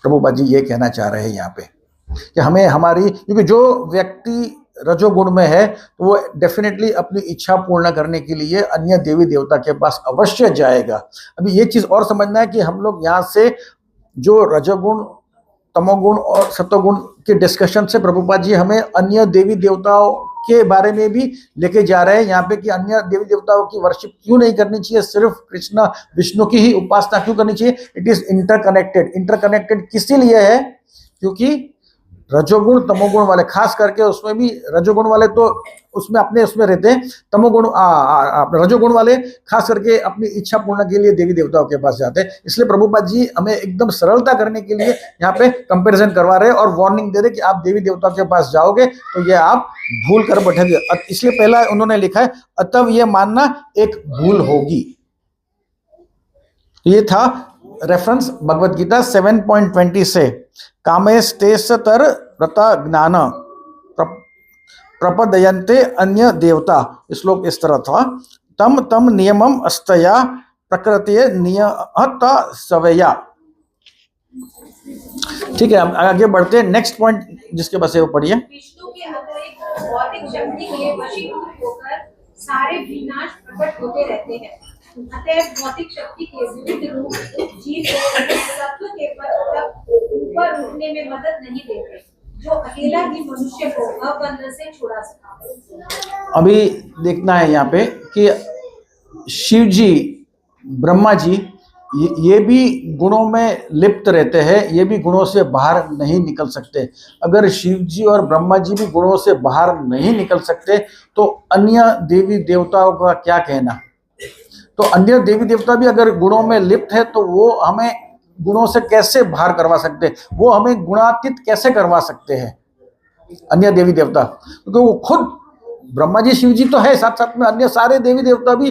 प्रभुपाद जी ये कहना चाह रहे हैं यहाँ पे कि हमें हमारी, क्योंकि जो व्यक्ति रजोगुण में है तो वो डेफिनेटली अपनी इच्छा पूर्ण करने के लिए अन्य देवी देवता के पास अवश्य जाएगा। अभी ये चीज और समझना है कि हम लोग यहाँ से जो रजोगुण, तमोगुण और सत्वगुण के डिस्कशन से प्रभुपाद जी हमें अन्य देवी देवताओं के बारे में भी लेके जा रहे हैं यहाँ पे कि अन्य देवी देवताओं की वर्शिप क्यों नहीं करनी चाहिए, सिर्फ कृष्ण विष्णु की ही उपासना क्यों करनी चाहिए। It is interconnected. इंटरकनेक्टेड किसी लिए है, क्योंकि रजोगुण तमोगुण वाले, खास करके उसमें भी रजोगुण वाले तो उसमें अपने उसमें रहते हैं, तमोगुण रजोगुण वाले खास करके अपनी इच्छा पूर्ण के लिए देवी देवताओं के पास जाते हैं। इसलिए प्रभुपाद जी हमें एकदम सरलता करने के लिए यहाँ पे कंपैरिजन करवा रहे हैं और वार्निंग दे रहे कि आप देवी देवताओं के पास जाओगे तो ये आप भूल कर बैठेंगे। इसलिए पहला उन्होंने लिखा है अतव ये मानना एक भूल होगी। ये था रेफरेंस भगवत गीता 7.20 से। कामेस्तेस्तर व्रता ज्ञान प्रपदयन्ते अन्य देवता, श्लोक इस तरह था। तम तम नियमम अस्तया प्रकृति नियत सवया। ठीक है, हम आगे बढ़ते हैं। नेक्स्ट पॉइंट जिसके बस वो पढ़िए। विष्णु के अतिरिक्त भौतिक शक्ति के वशीभूत होकर सारे विनाश प्रकट होते रहते हैं। अतः भौतिक शक्ति के विविध रूप जीव को सत्व के पद तक ऊपर उठने में मदद नहीं देते, जो अकेला ही मनुष्य को अबंध से छुड़ा सकता। अभी देखना है यहाँ पे कि शिव जी, ब्रह्मा जी ये भी गुणों में लिप्त रहते हैं, ये भी गुणों से बाहर नहीं निकल सकते। अगर शिव जी और ब्रह्मा जी भी गुणों से बाहर नहीं निकल सकते तो अन्य देवी देवताओं का क्या कहना। तो अन्य देवी देवता भी अगर गुणों में लिप्त है तो वो हमें गुणों से कैसे बाहर करवा सकते हैं, वो हमें गुणातीत कैसे करवा सकते हैं अन्य देवी देवता, क्योंकि वो खुद ब्रह्मा जी शिव जी तो है, साथ साथ में अन्य सारे देवी देवता भी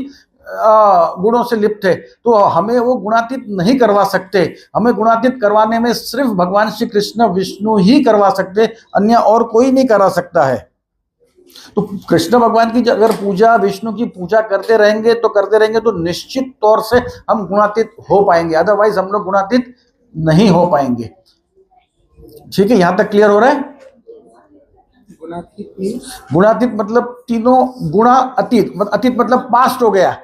गुणों से लिप्त है, तो हमें वो गुणातीत नहीं करवा सकते। हमें गुणातीत करवाने में सिर्फ भगवान श्री कृष्ण विष्णु ही करवा सकते, अन्य और कोई नहीं करा सकता है। तो कृष्ण भगवान की अगर पूजा, विष्णु की पूजा करते रहेंगे तो निश्चित तौर से हम गुणातीत हो पाएंगे, अदरवाइज हम लोग गुणातीत नहीं हो पाएंगे। ठीक है, यहां तक क्लियर हो रहा है। गुणातीत मतलब तीनों गुणा अतीत, अतीत मतलब पास्ट हो गया,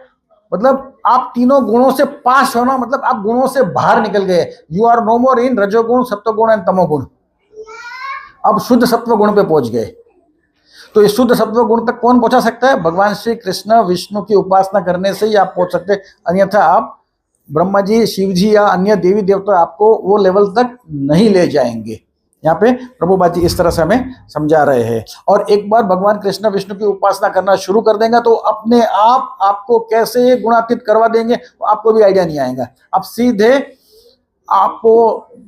मतलब आप तीनों गुणों से पास होना, मतलब आप गुणों से बाहर निकल गए। यू आर नो मोर इन रजोगुण सत्वगुण एंड तमोगुण, अब शुद्ध सत्व गुण पे पहुंच गए। तो इस शुद्ध सत्व गुण तक कौन पहुंचा सकता है? भगवान श्री कृष्ण विष्णु की उपासना करने से ही आप पहुंच सकते हैं, अन्यथा आप ब्रह्मा जी, शिव जी या अन्य देवी देवता आपको वो लेवल तक नहीं ले जाएंगे। यहाँ पे प्रभुपाद जी इस तरह से हमें समझा रहे हैं। और एक बार भगवान कृष्ण विष्णु की उपासना करना शुरू कर देंगे तो अपने आप आपको कैसे गुणातीत करवा देंगे आपको भी आइडिया नहीं आएगा। आप सीधे आपको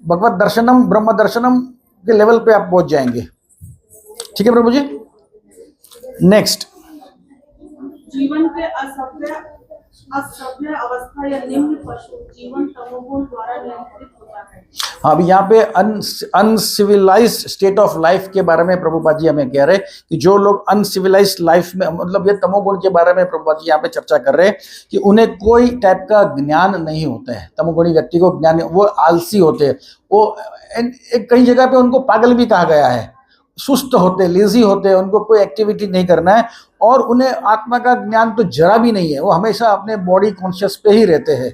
भगवत दर्शनम ब्रह्म दर्शनम के लेवल पे आप पहुंच जाएंगे। ठीक है प्रभु जी। नेक्स्ट, जीवन के असभ्य अवस्था या निम्न पशु जीवन तमोगुण द्वारा नियंत्रित होता है। अब यहाँ पे अनसिविलाइज्ड स्टेट ऑफ लाइफ के बारे में प्रभुपाद जी हमें कह रहे हैं कि जो लोग अनसिविलाइज्ड लाइफ में, मतलब ये तमोगुण के बारे में प्रभुपाद जी यहाँ पे चर्चा कर रहे हैं कि उन्हें कोई टाइप का ज्ञान नहीं होता है। तमोगुणी व्यक्ति को ज्ञान, वो आलसी होते हैं, वो कई जगह पे उनको पागल भी कहा गया है, सुस्त होते, लेजी होते, उनको कोई एक्टिविटी नहीं करना है और उन्हें आत्मा का ज्ञान तो जरा भी नहीं है, वो हमेशा अपने बॉडी कॉन्शियस पे ही रहते हैं।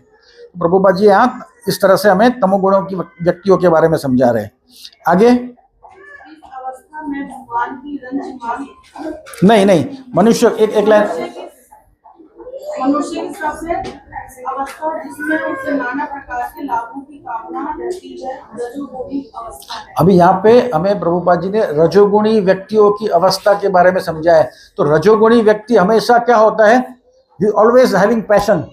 प्रभुपाद जी यहाँ इस तरह से हमें तमोगुणों की व्यक्तियों के बारे में समझा रहे हैं। आगे, इस अवस्था में भगवान की रंज नहीं मनुष्य, एक लाइन, मनुष्य की सबसे अवस्था जिसमें उसे नाना प्रकार के लाभों की कामना रहती है रजोगुणी अवस्था है। अभी यहाँ पे हमें प्रभुपाद जी ने रजोगुणी व्यक्तियों की अवस्था के बारे में समझा है। तो रजोगुणी व्यक्ति हमेशा क्या होता है? ऑलवेज हैविंग पैशन,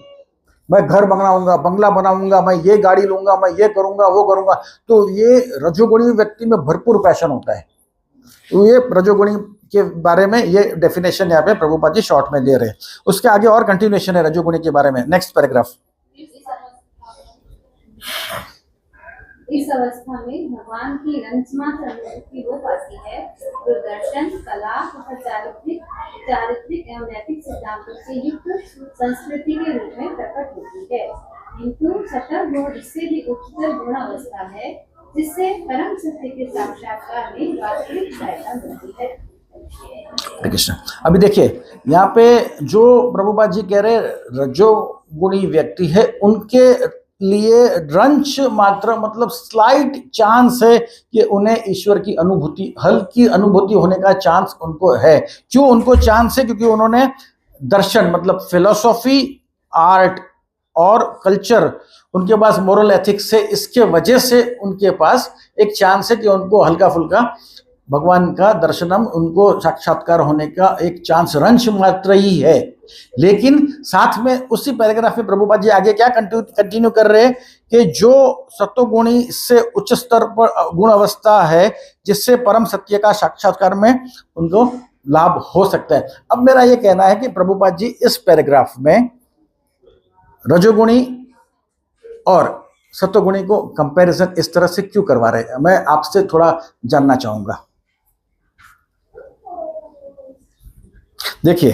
मैं घर बनाऊंगा, बंगला बनाऊंगा, मैं ये गाड़ी लूंगा, मैं ये करूंगा, वो करूंगा। तो ये रजोगुणी व्यक्ति में भरपूर पैशन होता है। तो ये रजोगुणी के बारे में ये डेफिनेशन यहाँ पे प्रभुपाद जी शॉर्ट में दे रहे हैं। उसके आगे और कंटिन्यूएशन है रजोगुणी के बारे में। Next paragraph. इस अवस्था में भगवान की रंचमात्र अनुभूति हो पाती है जो दर्शन, कला तथा चारित्रिक एवं नैतिक सिद्धांतों से युक्त संस्कृति के रूप में प्रकट होती है। किंतु सतत गुण इससे भी उच्चतर गुण अवस्था है जिससे परम सत्य के साक्षात्कार में वास्तविक सहायता मिलती है। हरे कृष्ण। अभी देखिए यहाँ पे जो प्रभुपाद जी कह रहे रजोगुणी व्यक्ति है, उनके लिए रंच मात्र मतलब स्लाइट चांस है कि उन्हें ईश्वर की अनुभूति, हल्की अनुभूति होने का चांस उनको है। क्यों उनको चांस है? क्योंकि उन्होंने दर्शन मतलब फिलोसॉफी, आर्ट और कल्चर, उनके पास मोरल एथिक्स है, इसके वजह से उनके पास एक चांस है कि उनको हल्का फुल्का भगवान का दर्शनम, उनको साक्षात्कार होने का एक चांस रंश मात्र ही है। लेकिन साथ में उसी पैराग्राफ में प्रभुपाद जी आगे क्या कंटिन्यू कर रहे हैं कि जो सत्वगुणी से उच्च स्तर पर गुण अवस्था है, जिससे परम सत्य का साक्षात्कार में उनको लाभ हो सकता है। अब मेरा ये कहना है कि प्रभुपाद जी इस पैराग्राफ में रजोगुणी और सत्वगुणी को कंपैरिजन इस तरह से क्यों करवा रहे हैं, मैं आपसे थोड़ा जानना चाहूंगा। देखिए,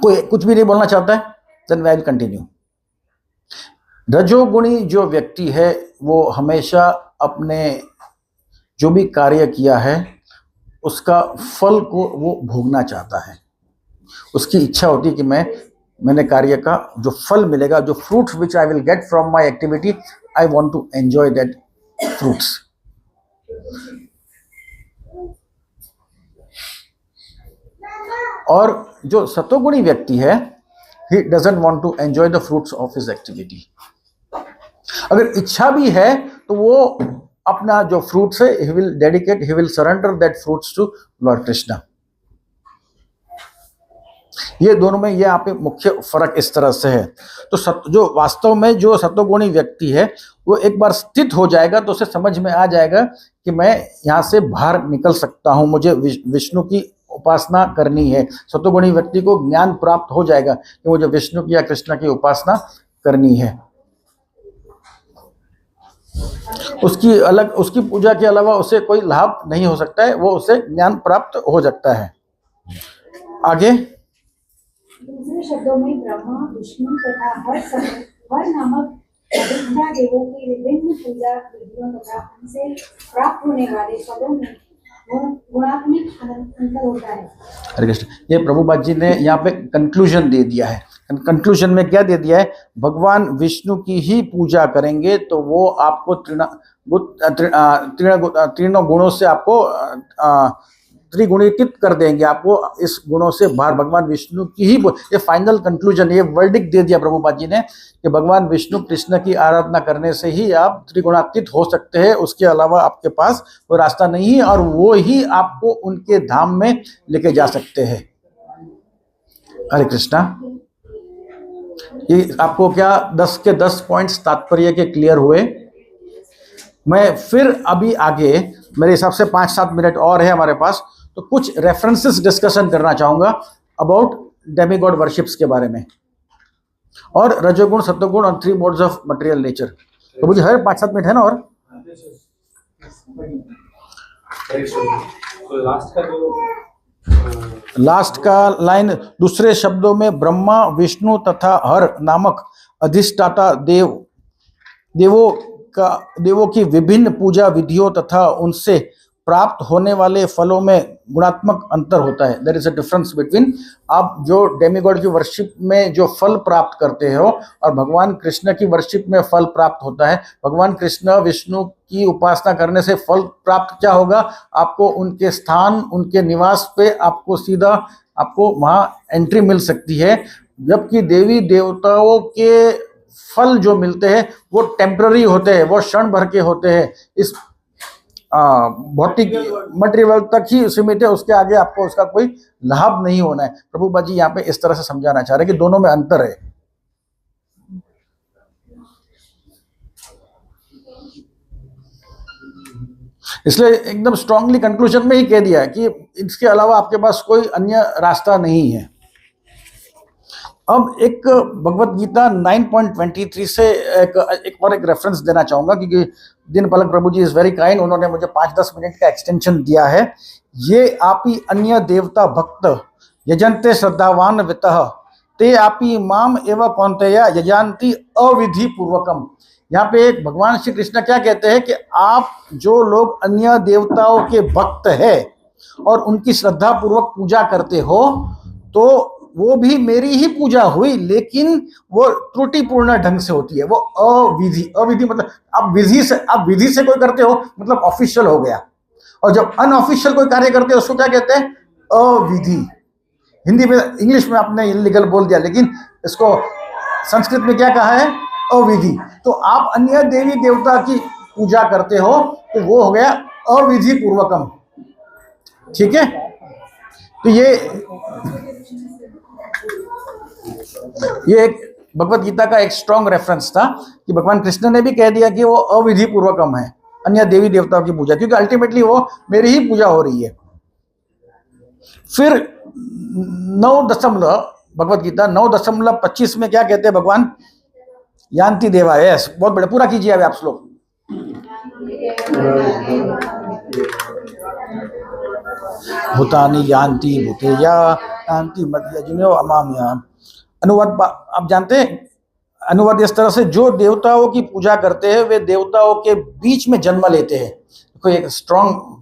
कोई कुछ भी नहीं बोलना चाहता है, देन आई विल कंटिन्यू। रजोगुणी जो व्यक्ति है वो हमेशा अपने जो भी कार्य किया है उसका फल को वो भोगना चाहता है। उसकी इच्छा होती है कि मैंने कार्य का जो फल मिलेगा, जो fruits which I will get from my activity, I want to enjoy that fruits. और जो सत्वगुणी व्यक्ति है, he doesn't want to enjoy the fruits of his activity। अगर इच्छा भी है तो वो अपना जो फ्रूट्स है, he will dedicate, he will surrender that fruits to Lord Krishna। ये दोनों में ये यहाँ पे मुख्य फर्क इस तरह से है। तो जो वास्तव में जो सत्वगुणी व्यक्ति है वो एक बार स्थित हो जाएगा तो उसे समझ में आ जाएगा कि मैं यहाँ से बाहर निकल सकता हूँ, मुझे विष्णु की उपासना करनी है। सत्वगुणी व्यक्ति को ज्ञान प्राप्त हो जाएगा कि मुझे विष्णु की या कृष्ण की उपासना करनी है। उसकी पूजा के अलावा उसे कोई लाभ नहीं हो सकता है, वो उसे ज्ञान प्राप्त हो सकता है। आगे दूसरे शब्दों में ब्रह्मा, विष्णु तथा हर नामक अधिष्ठा देवों की विभिन्न पूजा विधियों तथा उनसे प्राप्त होने वाले फलों में गुणात्मक अंतर होता है। हरे कृष्ण। ये प्रभुपाद जी ने यहाँ पे कंक्लूजन दे दिया है। कंक्लूजन में क्या दे दिया है? भगवान विष्णु की ही पूजा करेंगे तो वो आपको तीनों गुणों से आपको त्रिगुणित कर देंगे, आपको इस गुणों से बाहर भगवान विष्णु की ही, ये फाइनल कंक्लूजन, ये वर्डिक्ट दे दिया प्रभुपाद जी ने कि भगवान विष्णु कृष्ण की आराधना करने से ही आप त्रिगुणातीत हो सकते हैं, उसके अलावा आपके पास कोई रास्ता नहीं है, और वो ही आपको उनके धाम में लेके जा सकते हैं। हरे कृष्णा। ये आपको क्या 10 के 10 पॉइंट्स तात्पर्य के क्लियर हुए? मैं फिर अभी आगे, मेरे हिसाब से 5-7 मिनट और है हमारे पास, तो कुछ रेफरेंसेस डिस्कशन करना चाहूंगा अबाउट डेमीगॉड वर्शिप्स के बारे में, और रजोगुण, सत्वगुण और 3 मोड्स ऑफ मटेरियल नेचर। तो मुझे हर 5-7 मिनट है ना। और लास्ट का लाइन, दूसरे शब्दों में ब्रह्मा, विष्णु तथा हर नामक अधिष्ठाता देवों की विभिन्न पूजा विधियों तथा उनसे प्राप्त होने वाले फलों में गुणात्मक अंतर होता है। There is a difference between आप जो डेमीगॉड की वर्शिप में जो फल प्राप्त करते हो और भगवान कृष्ण की वर्शिप में फल प्राप्त होता है। भगवान कृष्ण विष्णु की उपासना करने से फल प्राप्त क्या होगा? आपको उनके स्थान, उनके निवास पे आपको सीधा आपको वहाँ एंट्री मिल सकती है, जबकि देवी देवताओं के फल जो मिलते हैं वो टेम्पररी होते हैं, वो क्षण भर के होते हैं, इस भौतिक मटेरियल तक ही सीमित है, उसके आगे आपको उसका कोई लाभ नहीं होना है। प्रभुपाद जी यहाँ पे इस तरह से समझाना चाह रहे हैं कि दोनों में अंतर है। इसलिए एकदम स्ट्रांगली कंक्लूजन में ही कह दिया है कि इसके अलावा आपके पास कोई अन्य रास्ता नहीं है। अब एक भगवत गीता 9.23 से एक और एक रेफरेंस देना चाहूंगा, क्योंकि दीनपालक प्रभु जी इज वेरी काइंड, उन्होंने मुझे 5-10 मिनट का एक्सटेंशन दिया है। ये आपी अन्य देवता भक्त यजंते श्रद्धावान वितः ते आपी माम एवं कौन्तेय यजान्ति अविधि पूर्वकम। यहाँ पे एक भगवान श्री कृष्ण क्या कहते हैं कि आप जो लोग अन्य देवताओं के भक्त हैं और उनकी श्रद्धा पूर्वक पूजा करते हो, तो वो भी मेरी ही पूजा हुई, लेकिन वो त्रुटिपूर्ण ढंग से होती है, वो अविधि मतलब आप विधि से कोई करते हो मतलब ऑफिशियल हो गया, और जब अनऑफिशियल कोई कार्य करते हो उसको क्या कहते हैं? अविधि। हिंदी में, इंग्लिश में आपने इलीगल बोल दिया, लेकिन इसको संस्कृत में क्या कहा है? अविधि। तो आप अन्य देवी देवता की पूजा करते हो तो वो हो गया अविधि पूर्वकम। ठीक है, तो ये एक भगवत गीता का एक स्ट्रॉन्ग रेफरेंस था कि भगवान कृष्ण ने भी कह दिया कि वो अविधि पूर्वकम है अन्य देवी देवताओं की पूजा, क्योंकि अल्टीमेटली वो मेरी ही पूजा हो रही है। फिर 9 भगवत गीता 9.25 में क्या कहते हैं भगवान? यान्ति देवा। यस, बहुत बढ़िया, पूरा कीजिए अब आप श्लोक। भूतानि यान्ति भूतेया यान्ति मध्यजिनो अमाम्या। अनुवाद आप जानते हैं, अनुवाद इस तरह से, जो देवताओं की पूजा करते हैं वे देवताओं के बीच में जन्म लेते हैं। देखो एक स्ट्रॉन्ग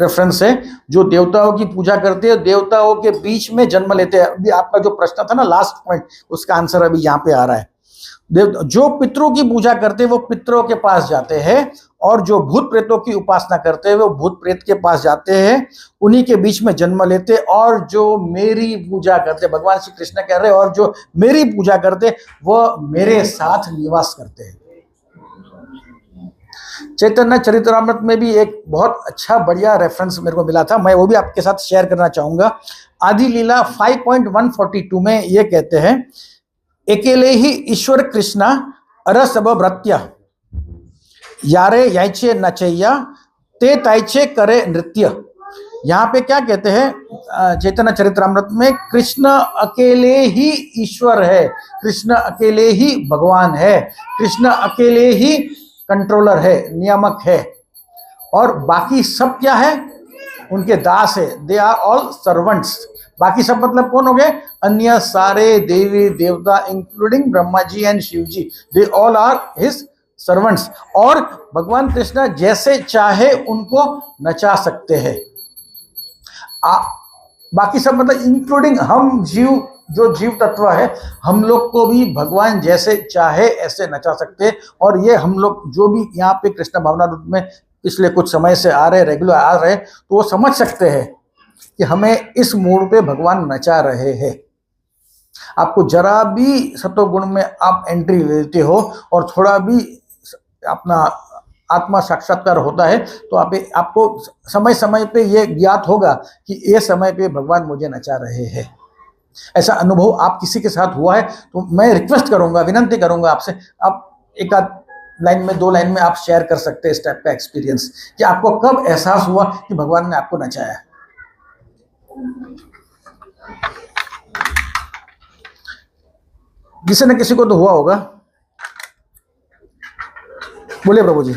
रेफरेंस है, जो देवताओं की पूजा करते हैं देवताओं के बीच में जन्म लेते हैं। अभी आपका जो प्रश्न था ना लास्ट पॉइंट, उसका आंसर अभी यहाँ पे आ रहा है। जो पितरों की पूजा करते हैं वो पितरों के पास जाते हैं, और जो भूत प्रेतों की उपासना करते हैं वो भूत प्रेत के पास जाते हैं, उन्हीं के बीच में जन्म लेते। और जो मेरी पूजा करते, भगवान श्री कृष्ण कह रहे हैं, और जो मेरी पूजा करते वो मेरे साथ निवास करते हैं। चैतन्य चरितमृत में भी एक बहुत अच्छा बढ़िया रेफरेंस मेरे को मिला था, मैं वो भी आपके साथ शेयर करना चाहूंगा। आदि लीला 5.142 में ये कहते हैं, एकेले ही ईश्वर कृष्णा अरसब भृत्य यारे याइचे नचैया ते ताइचे करे नृत्य। यहाँ पे क्या कहते हैं चैतन्य चरितमृत में? कृष्ण अकेले ही ईश्वर है, कृष्ण अकेले ही भगवान है, कृष्ण अकेले ही कंट्रोलर है, नियामक है, और बाकी सब क्या है? उनके दास है। They are all servants. बाकी सब मतलब कौन हो गए? अन्य सारे देवी देवता including Brahma ji and Shiva ji, they all are his servants. और भगवान कृष्ण जैसे चाहे उनको नचा सकते हैं। बाकी सब मतलब इंक्लूडिंग हम जीव, जो जीव तत्व है, हम लोग को भी भगवान जैसे चाहे ऐसे नचा सकते हैं। और ये हम लोग जो भी यहाँ पे कृष्ण भावनामृत में पिछले कुछ समय से आ रहे, रेगुलर आ रहे, तो वो समझ सकते हैं कि हमें इस मूड पे भगवान नचा रहे हैं। आपको जरा भी सतोगुण में आप एंट्री लेते हो और थोड़ा भी अपना आत्मा साक्षात्कार होता है, तो आपको समय समय पे ये ज्ञात होगा कि ये समय पे भगवान मुझे नचा रहे हैं। ऐसा अनुभव आप किसी के साथ हुआ है तो मैं रिक्वेस्ट करूंगा, विनंती करूंगा आपसे, आप एक आध लाइन में, 2 लाइन में आप शेयर कर सकते हैं इस टाइप का एक्सपीरियंस, कि आपको कब एहसास हुआ कि भगवान ने आपको नचाया। किसी न किसी को तो हुआ होगा। बोलिए प्रभु जी,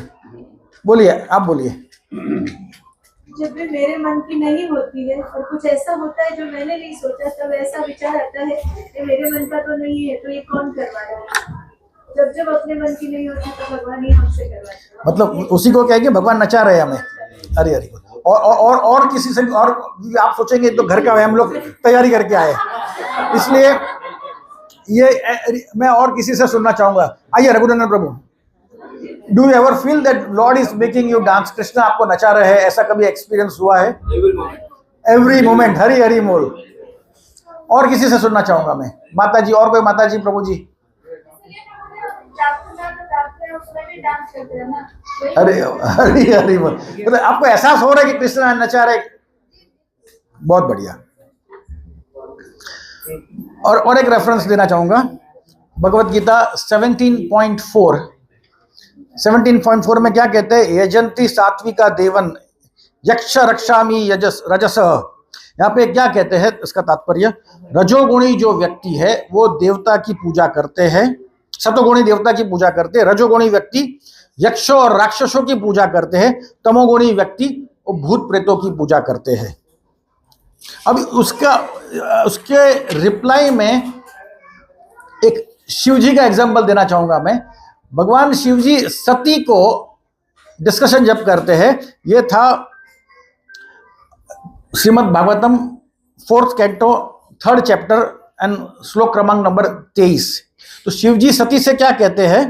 बोलिए, आप बोलिए। जब भी मेरे मन की नहीं होती है और कुछ ऐसा होता है जो मैंने नहीं सोचा, तब ऐसा विचार आता है कि मेरे मन का तो नहीं है, तो ये कौन करवा रहा है। जब जब अपने मन की नहीं होती तो भगवान ही हमसे करवाते हैं। मतलब उसी को कहेंगे भगवान नचा रहे हमें। अरे अरे, और किसी से, और आप सोचेंगे तो घर का हम लोग तैयारी करके आए, इसलिए ये मैं और किसी से सुनना चाहूंगा। आइए Raghunandan Prabhu, do you ever feel that lord is making you dance? Krishna आपको नचा रहे हैं, ऐसा कभी एक्सपीरियंस हुआ है? एवरी मोमेंट, हरी हरी बोल। और किसी से सुनना चाहूंगा मैं। माता जी, और कोई माता जी, प्रभु जी? अरे हरी हरी बोल, मतलब आपको एहसास हो रहा है कि कृष्ण नचा रहे। बहुत बढ़िया। और एक रेफरेंस देना चाहूंगा, भगवत गीता 17.4 में क्या कहते हैं? यजंती सात्विका देवन यक्ष रक्षामी रजस। यहाँ पे क्या कहते हैं? इसका तात्पर्य, रजोगुणी जो व्यक्ति है वो देवता की पूजा करते हैं, सतोगुणी देवता की पूजा करते हैं, रजोगुणी व्यक्ति यक्षों और राक्षसों की पूजा करते हैं, तमोगुणी व्यक्ति वो भूत प्रेतों की पूजा करते हैं। अब उसके रिप्लाई में एक शिव जी का एग्जाम्पल देना चाहूंगा मैं। भगवान शिव जी सती को डिस्कशन जब करते हैं, ये था Shrimad Bhagavatam 4th canto 3rd chapter and श्लोक क्रमांक नंबर 23। तो शिव जी सती से क्या कहते हैं?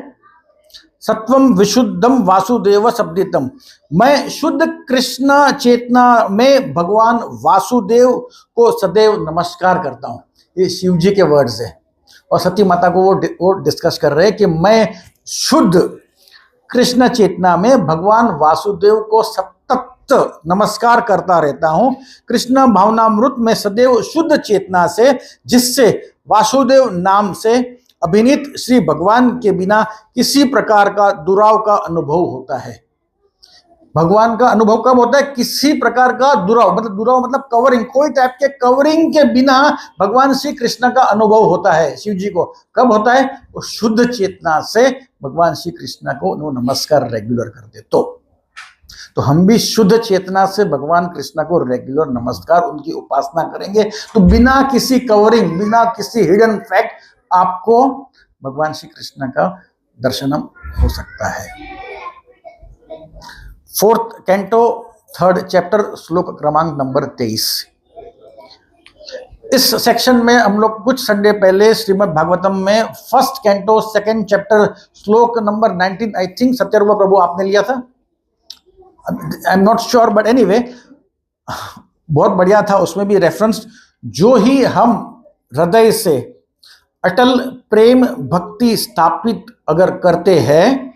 सत्वम विशुद्धम वासुदेव शब्दितम, मैं शुद्ध कृष्ण चेतना में भगवान वासुदेव को सदैव नमस्कार करता हूं। ये शिव जी के वर्ड्स है और सती माता को वो डिस्कस कर रहे हैं कि मैं शुद्ध कृष्ण चेतना में भगवान वासुदेव को सतत नमस्कार करता रहता हूं। कृष्ण भावनामृत में सदैव शुद्ध चेतना से, जिससे वासुदेव नाम से अभिनीत श्री भगवान के बिना किसी प्रकार का दुराव का अनुभव होता है। भगवान का अनुभव कब होता है? किसी प्रकार का दुराव मतलब कवरिंग, कोई टाइप के कवरिंग के बिना भगवान श्री कृष्ण का अनुभव होता है शिव जी को। कब होता है? वो शुद्ध चेतना से भगवान श्री कृष्ण को वो नमस्कार रेगुलर करते। तो हम भी शुद्ध चेतना से भगवान कृष्ण को रेगुलर नमस्कार, उनकी उपासना करेंगे तो बिना किसी कवरिंग, बिना किसी हिडन फैक्ट आपको भगवान श्री कृष्ण का दर्शन हो सकता है। 4th कैंटो 3rd चैप्टर श्लोक क्रमांक नंबर 23। इस सेक्शन में हम लोग कुछ संडे पहले श्रीमद् भागवतम में 1st कैंटो 2nd चैप्टर श्लोक नंबर 19 आई थिंक सत्यरूपा प्रभु आपने लिया था, I am not sure, but anyway बहुत बढ़िया था। उसमें भी रेफरेंस, जो ही हम हृदय से अटल प्रेम भक्ति स्थापित अगर करते हैं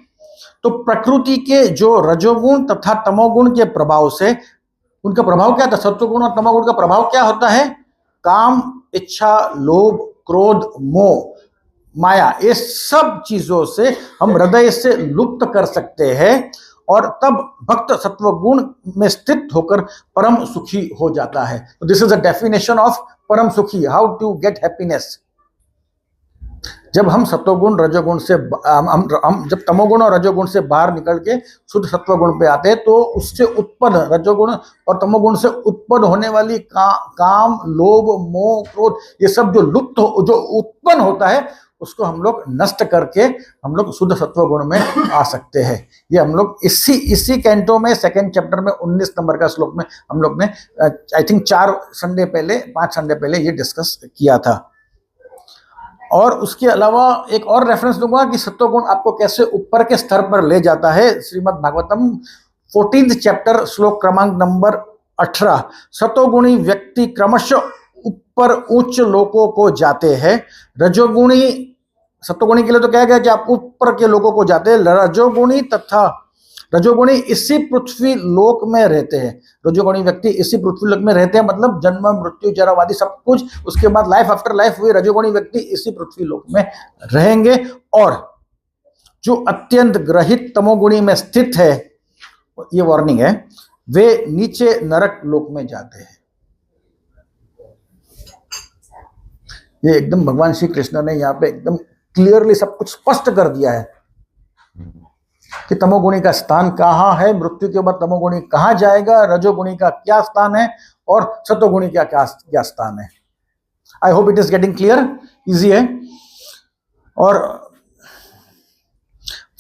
तो प्रकृति के जो रजोगुण तथा तमोगुण के प्रभाव से, उनका प्रभाव क्या था? सत्वगुण और तमोगुण का प्रभाव क्या होता है? काम, इच्छा, लोभ, क्रोध, मोह, माया, ये सब चीजों से हम हृदय से लुप्त कर सकते हैं और तब भक्त सत्वगुण में स्थित होकर परम सुखी हो जाता है। तो this is the definition of परम सुखी, हाउ टू गेट हैप्पीनेस। जब हम सत्वगुण रजोगुण से हम जब तमोगुण और रजोगुण से बाहर निकल के शुद्ध सत्वगुण पे आते हैं तो उससे उत्पन्न रजोगुण और तमोगुण से उत्पन्न होने वाली काम, लोभ, मोह, क्रोध, ये सब जो उत्पन्न होता है उसको हम लोग नष्ट करके हम लोग शुद्ध सत्वगुण में आ सकते हैं। ये हम लोग इसी कैंटो में 2nd चैप्टर में 19 नंबर का श्लोक में हम लोग ने आई थिंक 5 संडे पहले ये डिस्कस किया था। और उसके अलावा एक और रेफरेंस दूंगा कि सत्वगुण आपको कैसे ऊपर के स्तर पर ले जाता है। श्रीमद् भागवतम 14th चैप्टर श्लोक क्रमांक नंबर 18, सतोगुणी व्यक्ति क्रमशः ऊपर उच्च लोकों को जाते हैं। रजोगुणी, सत्वगुणी के लिए तो कहा गया कि आप ऊपर के लोगों को जाते हैं। रजोगुणी इसी पृथ्वी लोक में रहते हैं। रजोगुणी व्यक्ति इसी पृथ्वी लोक में रहते हैं, मतलब जन्म मृत्यु जरावादी सब कुछ, उसके बाद लाइफ आफ्टर लाइफ हुए रजोगुणी व्यक्ति इसी पृथ्वी लोक में रहेंगे। और जो अत्यंत ग्रहित तमोगुणी में स्थित है, ये वार्निंग है, वे नीचे नरक लोक में जाते हैं। ये एकदम भगवान श्री कृष्ण ने यहाँ पे एकदम क्लियरली सब कुछ स्पष्ट कर दिया है कि तमोगुणी का स्थान कहाँ है, मृत्यु के बाद तमोगुणी कहाँ जाएगा, रजोगुणी का क्या स्थान है और सतोगुणी का क्या स्थान है। I hope it is getting clear, easy है। और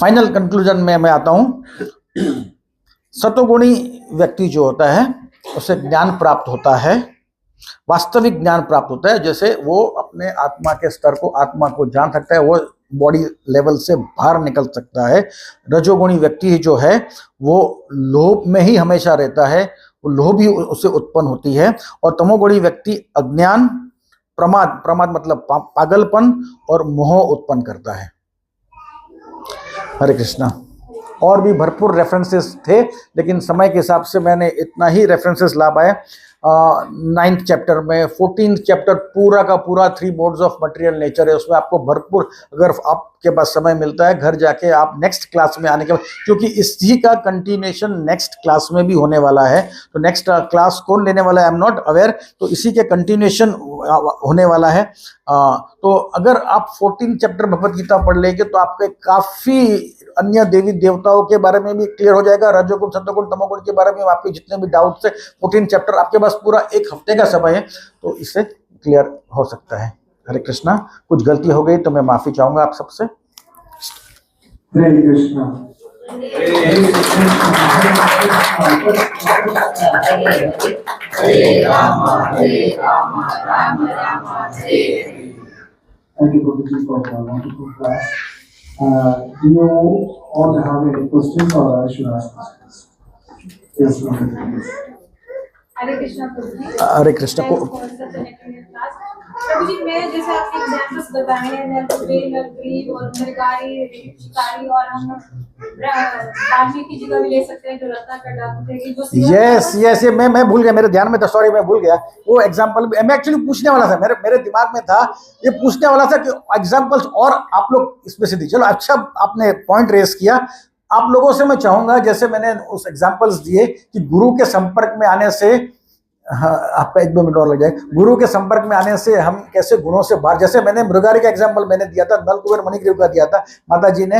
फाइनल कंक्लूजन में मैं आता हूं। सतोगुणी व्यक्ति जो होता है उसे ज्ञान प्राप्त होता है, वास्तविक ज्ञान प्राप्त होता है, जैसे वो अपने आत्मा के स्तर को, आत्मा को जान सकता है, वो बॉडी लेवल से बाहर निकल सकता है। रजोगुणी व्यक्ति जो है वो लोभ में ही हमेशा रहता है, वो लोभ ही उसे उत्पन्न होती है। और तमोगुणी व्यक्ति अज्ञान, प्रमाद मतलब पागलपन और मोह उत्पन्न करता है। हरे कृष्णा। और भी भरपूर रेफरेंसेस थे, लेकिन समय के हिसाब से मैंने इतना ही रेफरेंसेस ला पाया। 9th चैप्टर में 14th चैप्टर पूरा का पूरा 3 मोड्स ऑफ मटेरियल नेचर है, उसमें आपको भरपूर, अगर आपके पास समय मिलता है घर जाके आप नेक्स्ट क्लास में आने के बाद, क्योंकि इसी का कंटिन्यूएशन नेक्स्ट क्लास में भी होने वाला है। तो नेक्स्ट क्लास कौन लेने वाला है, आई एम नॉट अवेयर, तो इसी के कंटिन्यूएशन होने वाला है। तो अगर आप 14th चैप्टर भगवत गीता पढ़ लेंगे तो आपके काफ़ी अन्य देवी देवताओं के बारे में भी क्लियर हो जाएगा। रजोगुण, सत्वगुण, तमोगुण के बारे में आपके जितने भी डाउट्स है, 14 चैप्टर आपके पास पूरा 1 हफ्ते का समय है, तो इससे क्लियर हो सकता है। हरे कृष्णा। कुछ गलती हो गई तो मैं माफी चाहूंगा आप सबसे। हरे Krishna. Thank you, Prabhuji, for a wonderful class. Do you all have any questions or I should ask questions? Yes, Prabhuji, please. हरे कृष्णा प्रभु जी। हरे कृष्णा को प्रभु जी, मैं जैसे आपके एग्जाम्पल्स बताए हैं, नलकुबे, नलग्रीव और नरकारी, शिकारी, और हम वाल्मीकि जी का भी ले सकते हैं जो रत्ना का डाकू थे, कि जो यस यस, ये मैं भूल गया, मेरे ध्यान में था, सॉरी मैं भूल गया वो एग्जांपल। मैं एक्चुअली पूछने वाला था, मेरे दिमाग में था, ये पूछने वाला था कि एग्जांपल्स और आप लोग इसमें से दी। चलो अच्छा, आपने पॉइंट रेस किया। आप लोगों से मैं चाहूंगा, जैसे मैंने उस एग्जांपल्स दिए कि गुरु के संपर्क में आने से, हाँ आपका 1-2 मिनट और लग जाए, गुरु के संपर्क में आने से हम कैसे गुणों से बाहर, जैसे मैंने मृगारी का एग्जांपल मैंने दिया था, नलकुबेर मणिग्रीव का दिया था, माता जी ने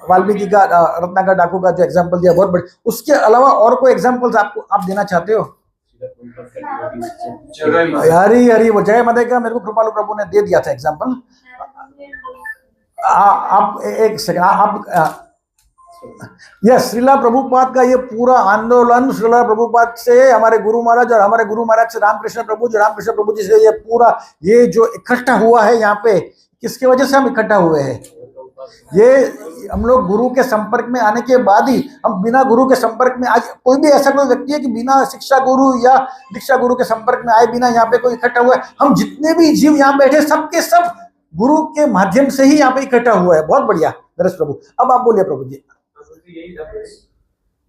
वाल्मीकि का रत्नाकर डाकू का जो एग्जांपल दिया बहुत बड़ी। उसके अलावा और कोई एग्जांपल्स आप देना चाहते हो? हरी हरी वो जय मदे का मेरे को कृपालु प्रभु ने दे दिया था एग्जांपल। आप एक सेकंड, आप यस, श्रीला प्रभुपाद का ये पूरा आंदोलन श्रीला प्रभुपाद से, हमारे गुरु महाराज और हमारे गुरु महाराज से रामकृष्ण प्रभु जी, रामकृष्ण प्रभु जी से, ये पूरा ये जो इकट्ठा हुआ है यहाँ पे, किसकी वजह से हम इकट्ठा हुए हैं? ये हम लोग गुरु के संपर्क में आने के बाद ही, हम बिना गुरु के संपर्क में, आज कोई भी ऐसा कोई व्यक्ति है कि बिना शिक्षा गुरु या दीक्षा गुरु के संपर्क में आए बिना यहाँ पे कोई इकट्ठा हुआ है? हम जितने भी जीव यहाँ बैठे सबके सब गुरु के माध्यम से ही यहाँ पे इकट्ठा हुआ है। बहुत बढ़िया नरेश प्रभु, अब आप बोलिए प्रभु जी। यही था,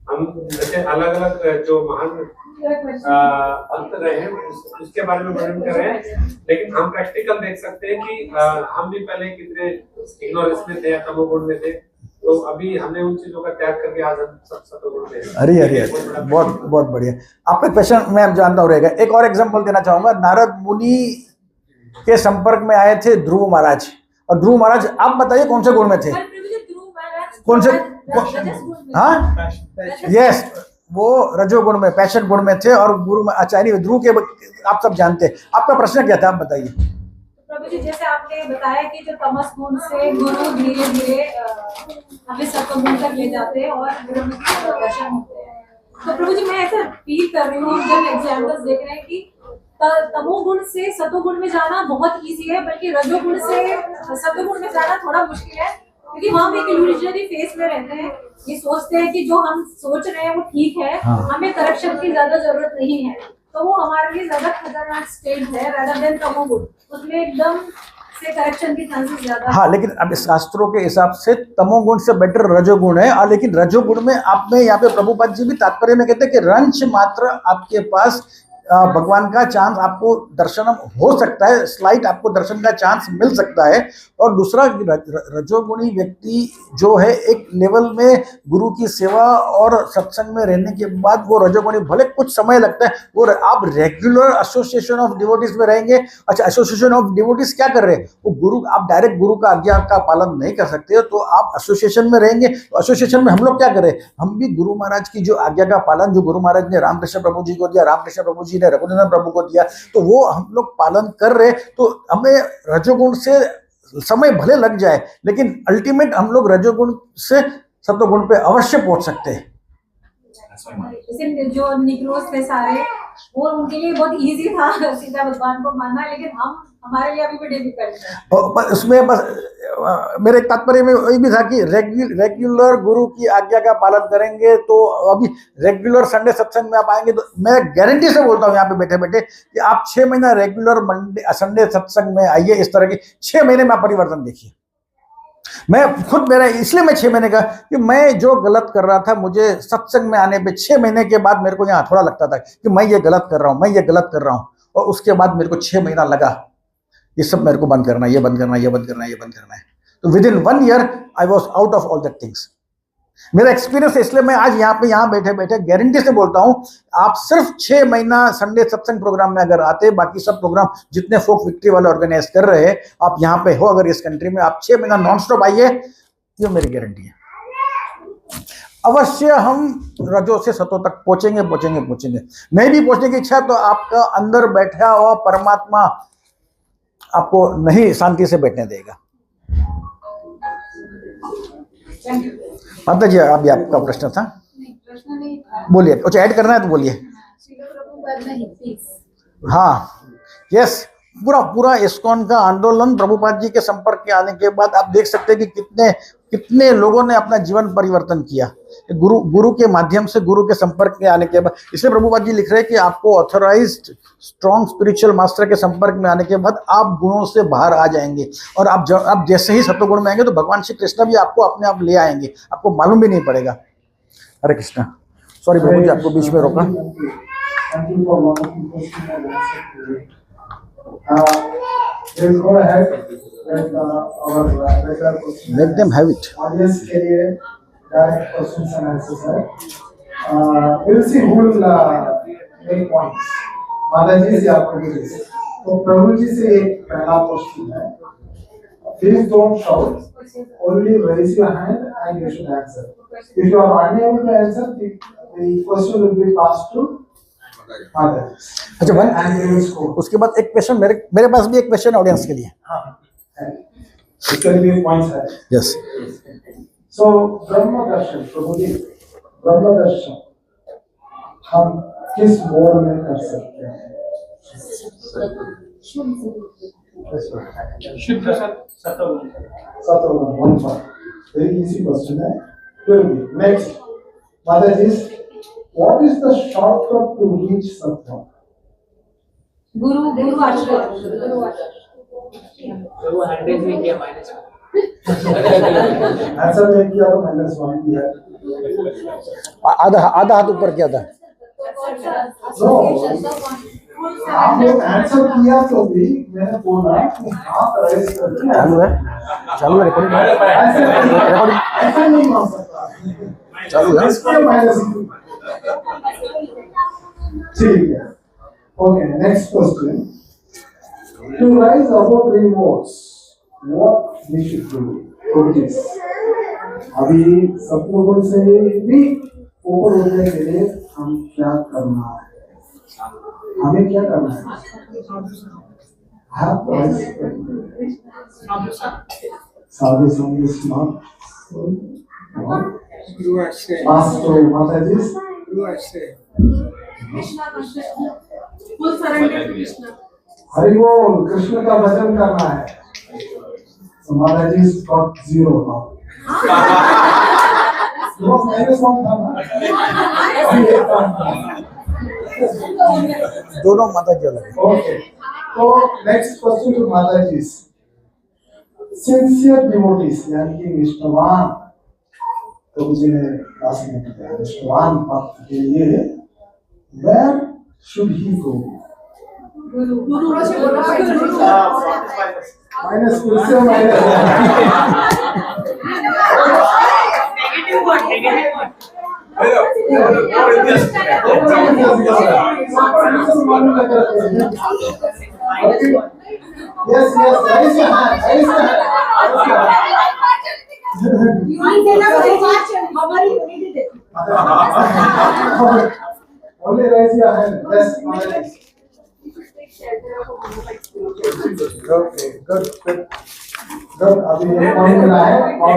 हम जैसे अलग अलग जो महान अंत रहे हैं उसके बारे में वर्णन कर रहे हैं, लेकिन हम प्रैक्टिकल देख सकते हैं कि हम भी पहले कितने इग्नोरेंस में थे, तमोगुण में थे, तो अभी हमने उन चीजों का त्याग करके आज हम सब सतोगुण में हैं। अरे अरे, बहुत बहुत बढ़िया। आपका क्वेश्चन मैं जानता हूँ रहेगा। एक और एग्जांपल देना चाहूंगा, नारद मुनि के संपर्क में आए थे ध्रुव महाराज, और ध्रुव महाराज आप बताइए कौन से गुण में थे? कौन से? हाँ यस, वो रजोगुण में, पैशन गुण में थे, और गुरु में आचार्य ध्रुव के आप सब जानते हैं। आपका प्रश्न क्या था, आप बताइए। प्रभु जी, जैसे आपने बताया कि जो तमस गुण से गुरु धीरे धीरे हमें सत्वगुण तक ले जाते हैं और गुरु में दर्शन होते हैं, तो प्रभु जी मैं ऐसा फील कर रही हूँ जब एग्जाम्पल्स देख रहे हैं कि तमोगुण से सतोगुण में जाना बहुत इजी है, बल्कि रजोगुण से सतोगुण में जाना थोड़ा मुश्किल है, क्योंकि हम एक इल्यूजनरी फेस में रहते हैं, ये सोचते हैं कि जो हम सोच रहे हैं वो ठीक है, हमें करेक्शन की ज्यादा जरूरत नहीं है, तो वो हमारे लिए ज्यादा खतरनाक स्टेट है रादर देन तमोगुण, उसमें एकदम से करेक्शन की चांसेस ज्यादा। हाँ, लेकिन अब शास्त्रों के हिसाब से तमोगुण से बेटर रजोगुण है, लेकिन रजोगुण में आप में यहाँ पे प्रभुपाद जी भी तात्पर्य में कहते हैं कि रंच मात्र आपके पास भगवान का चांस, आपको दर्शन हो सकता है, स्लाइट आपको दर्शन का चांस मिल सकता है। और दूसरा, रजोगुणी व्यक्ति जो है एक लेवल में गुरु की सेवा और सत्संग में रहने के बाद वो रजोगुणी, भले कुछ समय लगता है, वो आप रेगुलर एसोसिएशन ऑफ डिवोटीज में रहेंगे। अच्छा, एसोसिएशन ऑफ डिवोटीज क्या कर रहे हैं? वो गुरु, आप डायरेक्ट गुरु का आज्ञा का पालन नहीं कर सकते, तो आप एसोसिएशन में रहेंगे। तो एसोसिएशन में हम लोग क्या करें? हम भी गुरु महाराज की जो आज्ञा का पालन, जो गुरु महाराज ने रामकृष्ण प्रभु जी को दिया, रामकृष्ण प्रभु जी ने रघुनंदन प्रभु को दिया, तो वो हम लोग पालन कर रहे, तो हमें रजोगुण से समय भले लग जाए, लेकिन अल्टीमेट हम लोग रजोगुण से सत्वगुण पे अवश्य पहुंच सकते हैं। जैसे जो निग्रोस थे सारे, वो उनके लिए बहुत इजी था सीधा भगवान को मानना, लेकिन हमारे लिए अभी भी डिफिकल्ट है। उसमें बस मेरे तात्पर्य में वही भी था कि रेगुलर गुरु की आज्ञा का पालन करेंगे, तो अभी रेगुलर संडे सत्संग में आप आएंगे, तो मैं गारंटी से बोलता हूँ यहाँ पे बैठे बैठे कि आप 6 महीना रेगुलर संडे सत्संग में आइए, इस तरह की 6 महीने में आप परिवर्तन देखिए। मैं खुद, मेरा इसलिए मैं 6 महीने का, कि मैं जो गलत कर रहा था, मुझे सत्संग में आने पे 6 महीने के बाद मेरे को यहाँ थोड़ा लगता था कि मैं ये गलत कर रहा हूँ, मैं ये गलत कर रहा हूँ, और उसके बाद मेरे को 6 महीना लगा ये सब मेरे को बंद करना है, ये बंद करना है, ये बंद करना है, ये बंद करना है। तो with in 1 year I was out of all that things. मेरा एक्सपीरियंस है, इसलिए मैं आज यहाँ बैठे बैठे गारंटी से बोलता हूँ, आप सिर्फ 6 महीना संडे सत्संग प्रोग्राम में अगर आते, बाकी सब प्रोग्राम जितने फोक विक्ट्री वाले ऑर्गेनाइज कर रहे हैं, आप यहाँ पे हो अगर इस कंट्री में, आप 6 महीना नॉन स्टॉप आइए, ये मेरी गारंटी है। अवश्य हम रजो से सतो तक पहुंचेंगे। नहीं भी पहुंचने की इच्छा, तो आपका अंदर बैठा हुआ परमात्मा आपको नहीं शांति से बैठने देगा। माता जी अभी आपका प्रश्न था, नहीं, प्रश्न नहीं था। बोलिए। अच्छा ऐड करना है तो बोलिए। श्रील प्रभुपाद नहीं, प्लीज। हाँ, यस, पूरा पूरा इस्कॉन का आंदोलन प्रभुपाद जी के संपर्क के आने के बाद आप देख सकते हैं कि कितने कितने लोगों ने अपना जीवन परिवर्तन किया गुरु के माध्यम से, गुरु के संपर्क के आने के बाद। इसलिए प्रभुपाद जी लिख रहे हैं कि आपको ऑथराइज्ड स्ट्रॉन्ग स्पिरिचुअल मास्टर के संपर्क में आने के बाद आप गुणों से बाहर आ जाएंगे, और आप जैसे ही सत्वगुण में आएंगे तो भगवान श्री कृष्ण भी आपको अपने आप ले आएंगे, आपको मालूम भी नहीं पड़ेगा। हरे कृष्णा। सॉरी प्रभु जी, आपको बीच में रोका। Thank you for wonderful question and answer today. We'll go ahead with our regular question. Let them have it. Audience के लिए direct questions and answers है. We'll see who will make points. माता जी से आपको पूछिए। तो प्रभु जी से एक पहला क्वेश्चन है। Please don't shout. Only raise your hand and you should answer. If you are unable to answer, the question will be passed to अच्छा वन, उसके बाद एक क्वेश्चन मेरे पास भी एक क्वेश्चन ऑडियंस के लिए। यस। सो ब्रह्म दर्शन, प्रभु जी ब्रह्म दर्शन हम किस मोड में कर सकते हैं? शुद्ध सत्वगुण। सत्वगुण, वेरी इजी क्वेश्चन है। फिर भी नेक्स्ट, माता जी, what is the shortcut to reach sattva? गुरु आश्रय। गुरु 100 में किया -1। आंसर में किया तो -1 दिया। आधा हाथ ऊपर किया था। आपने आंसर किया तो भी मैंने बोला कि हाथ रेस करके चालू है रिकॉर्डिंग, ऐसा नहीं हो सकता। चालू है। ठीक है, okay. Next question, to rise above 3 modes, what we should do? अभी सत्वगुण से भी ऊपर उठने के लिए हम क्या करना है? हमें क्या करना है? हाथ राइज साधु संग स्मार्ट पास्टर माता जी, हरि बोल, कृष्ण का भजन करना है। So माता जी got 0 now. दोनों माता जी अलग। ओके, तो नेक्स्ट क्वेश्चन टू माता जी। सिंसियर डिवोटीज यानी कि निष्ठावान, तो मुझे क्लास में बताया निष्ठावान भक्त के लिए where should he go? Minus कुर्सी minus yes, raise your hand. Only raise your hand. Yes, okay, good. अभी एक पॉइंट मिला है और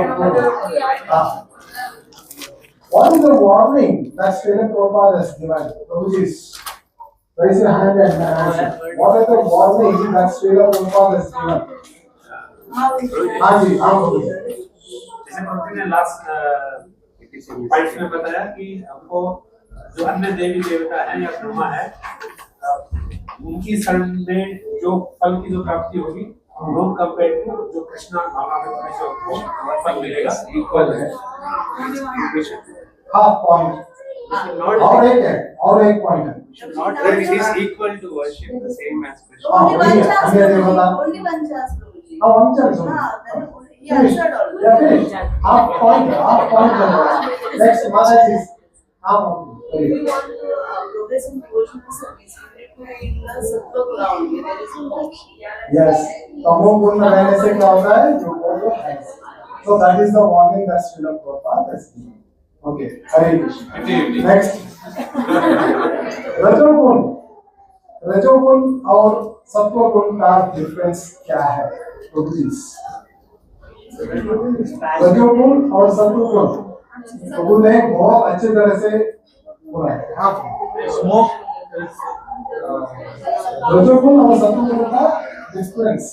what is the warning that Srila Prabhupada has given? Prabhuji, raise your hand and answer. What is the warning that Srila Prabhupada has given? हाँ जी, हाँ बोलिए। जैसे प्रभु ने लास्ट पॉइंट में बताया कि हमको जो अन्य देवी देवता है या ब्रह्मा है, उनकी शरण में जो फल की जो प्राप्ति होगी, नॉन कंपेयर टू जो कृष्णा भावनामृत से हमको फल मिलेगा, इक्वल है। हाफ पॉइंट और एक पॉइंट है। Not that it is equal to worship the same as Krishna. Only one chance. He answered all. Half point. Next, Maharaj is We want progress in devotional service. In the sattva guna only, there is no moksha. yes. तमोगुण में रहने से क्या होता है? जो वो है। So that is the warning that Srila Prabhupada has given. Okay, Hare Krishna. Next, रजोगुण और सत्वगुण का डिफरेंस क्या है? तो प्लीज रजोगुण और सत्वगुण प्रभु ने बहुत अच्छे तरह से बोला है। हाँ, रजोगुण और सत्वगुण का difference.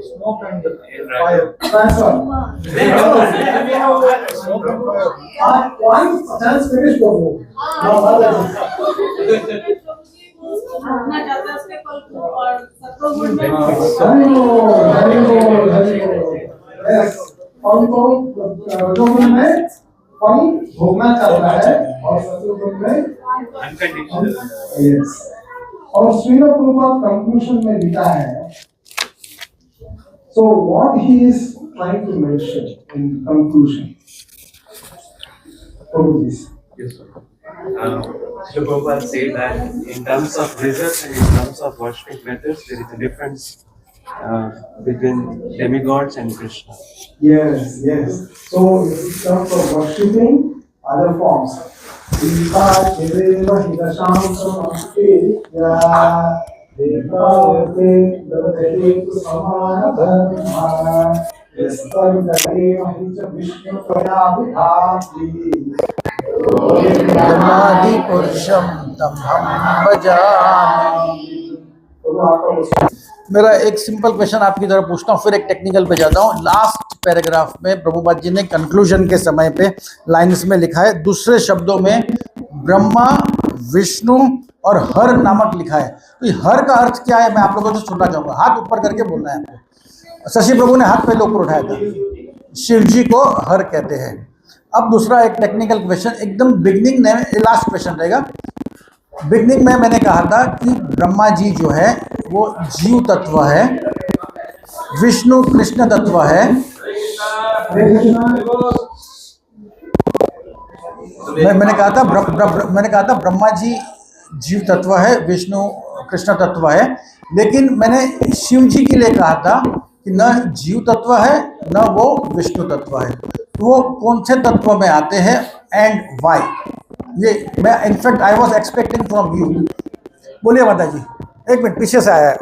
Smoke and fire. Transfer. One chance finish Prabhu. Now भोगना चाहता है उसके फल को और सत्वगुण में Yes. फल को रजोगुण में फल भोगना चाहता है और सत्वगुण में Unconditional. Yes. और श्रील प्रभुपाद कंक्लूजन में लिखा है, so what he is trying to mention in conclusion. Prabhuji. Yes, sir. Srila Prabhupada said that in terms of results and in terms of worshiping methods, there is a difference between demigods and Krishna. Yes, yes. So in terms of worshipping other forms, ब्रह्मादि पुरुषम तमहम भजामि। मेरा एक सिंपल क्वेश्चन आपकी तरफ पूछता हूँ, फिर एक टेक्निकल पे जाता हूँ। लास्ट पैराग्राफ में प्रभुपाद जी ने कंक्लूजन के समय पे लाइन्स में लिखा है, दूसरे शब्दों में ब्रह्मा, विष्णु और हर नामक लिखा है। तो ये हर का अर्थ क्या है, मैं आप लोगों से सुनना चाहूँगा। हाथ ऊपर करके बोलना है आपको। शशि प्रभु ने हाथ पहले ऊपर उठाया था। शिव जी को हर कहते हैं। अब दूसरा एक टेक्निकल क्वेश्चन, एकदम बिगनिंग में, लास्ट क्वेश्चन रहेगा। बिगनिंग में मैंने कहा था कि ब्रह्मा जी जो है वो जीव तत्व है, विष्णु कृष्ण तत्व है, मैंने कहा था ब्रह्मा जी जीव तत्व है, विष्णु कृष्ण तत्व है। लेकिन मैंने शिव जी के लिए कहा था कि न जीव तत्व है न वो विष्णु तत्व है। तो वो कौन से तत्व में आते हैं एंड व्हाई? ये मैं in fact I was expecting from you. बोलिए माता जी। एक मिनट, पीछे से आया है,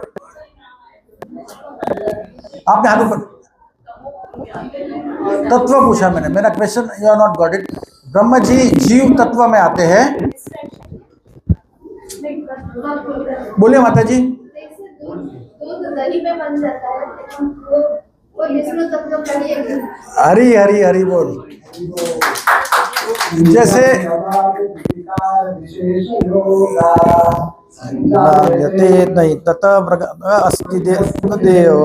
आपने हाथ ऊपर। तत्व पूछा मैंने, मेरा question you are not got it. Brahma ji जीव तत्व में आते हैं। बोलिए माता जी। दूध दही में बन जाता है, वो विष्णु तत्व का ही एक हरी हरी हरी बोल। जैसे यते नहीं तत अस्ति देव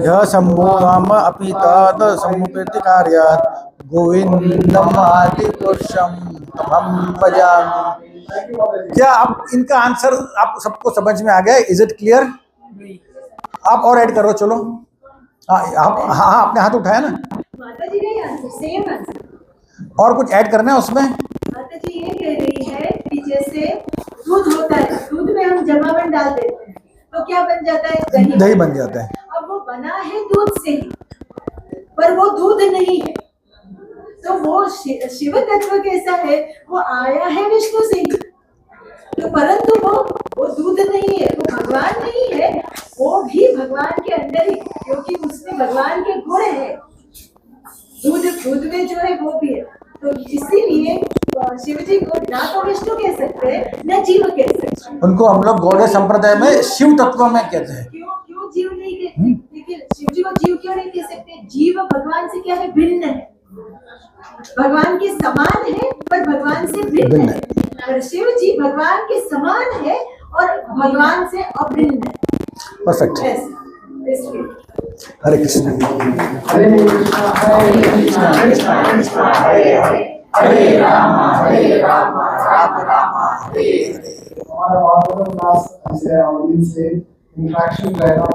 यह सम्भोगाम अपि तत् समुपेति कार्यात् गोविंदम आदि पुरुषम तमहम भजामि। क्या आप इनका आंसर आप सबको समझ में आ गया? Is it clear? आप और ऐड करो, चलो। हाँ, आपने हाथ उठाया ना। माता जी नहीं आंसर, सेम आंसर। और कुछ ऐड करना है उसमें? माता जी ये कह रही है कि जैसे दूध होता है, दूध में हम जमावन डाल देते हैं तो क्या बन जाता है? दही बन जाता है। अब वो बना है दूध से ही, पर वो दूध नहीं है। तो वो शिव तत्व कैसा है? वो आया है विष्णु से ही, तो परंतु वो दूध नहीं है, वो भगवान नहीं है, वो भी भगवान के अंदर ही, क्योंकि उसमें भगवान के गुण है। दूध में जो है वो भी है। तो इसीलिए शिव जी को ना तो विष्णु कह सकते हैं न जीव कह सकते हैं। उनको हम लोग गौड़े संप्रदाय में शिव तत्व में कहते हैं। क्यों जीव नहीं कहते? लेकिन शिव जी को जीव क्यों नहीं कह सकते? जीव भगवान से क्या है? भिन्न है। भगवान के समान है पर भगवान से भिन्न है। और शिव जी भगवान के समान है और भगवान से अभिन्न है। परफेक्ट। हरे कृष्ण। हरे कृष्णा कृष्णा कृष्णा हरे हरे, हरे राम राम हरे हरे। हमारा वातावरण क्लास ऐसे ऑडियंस से इंटरेक्शन रहेगा।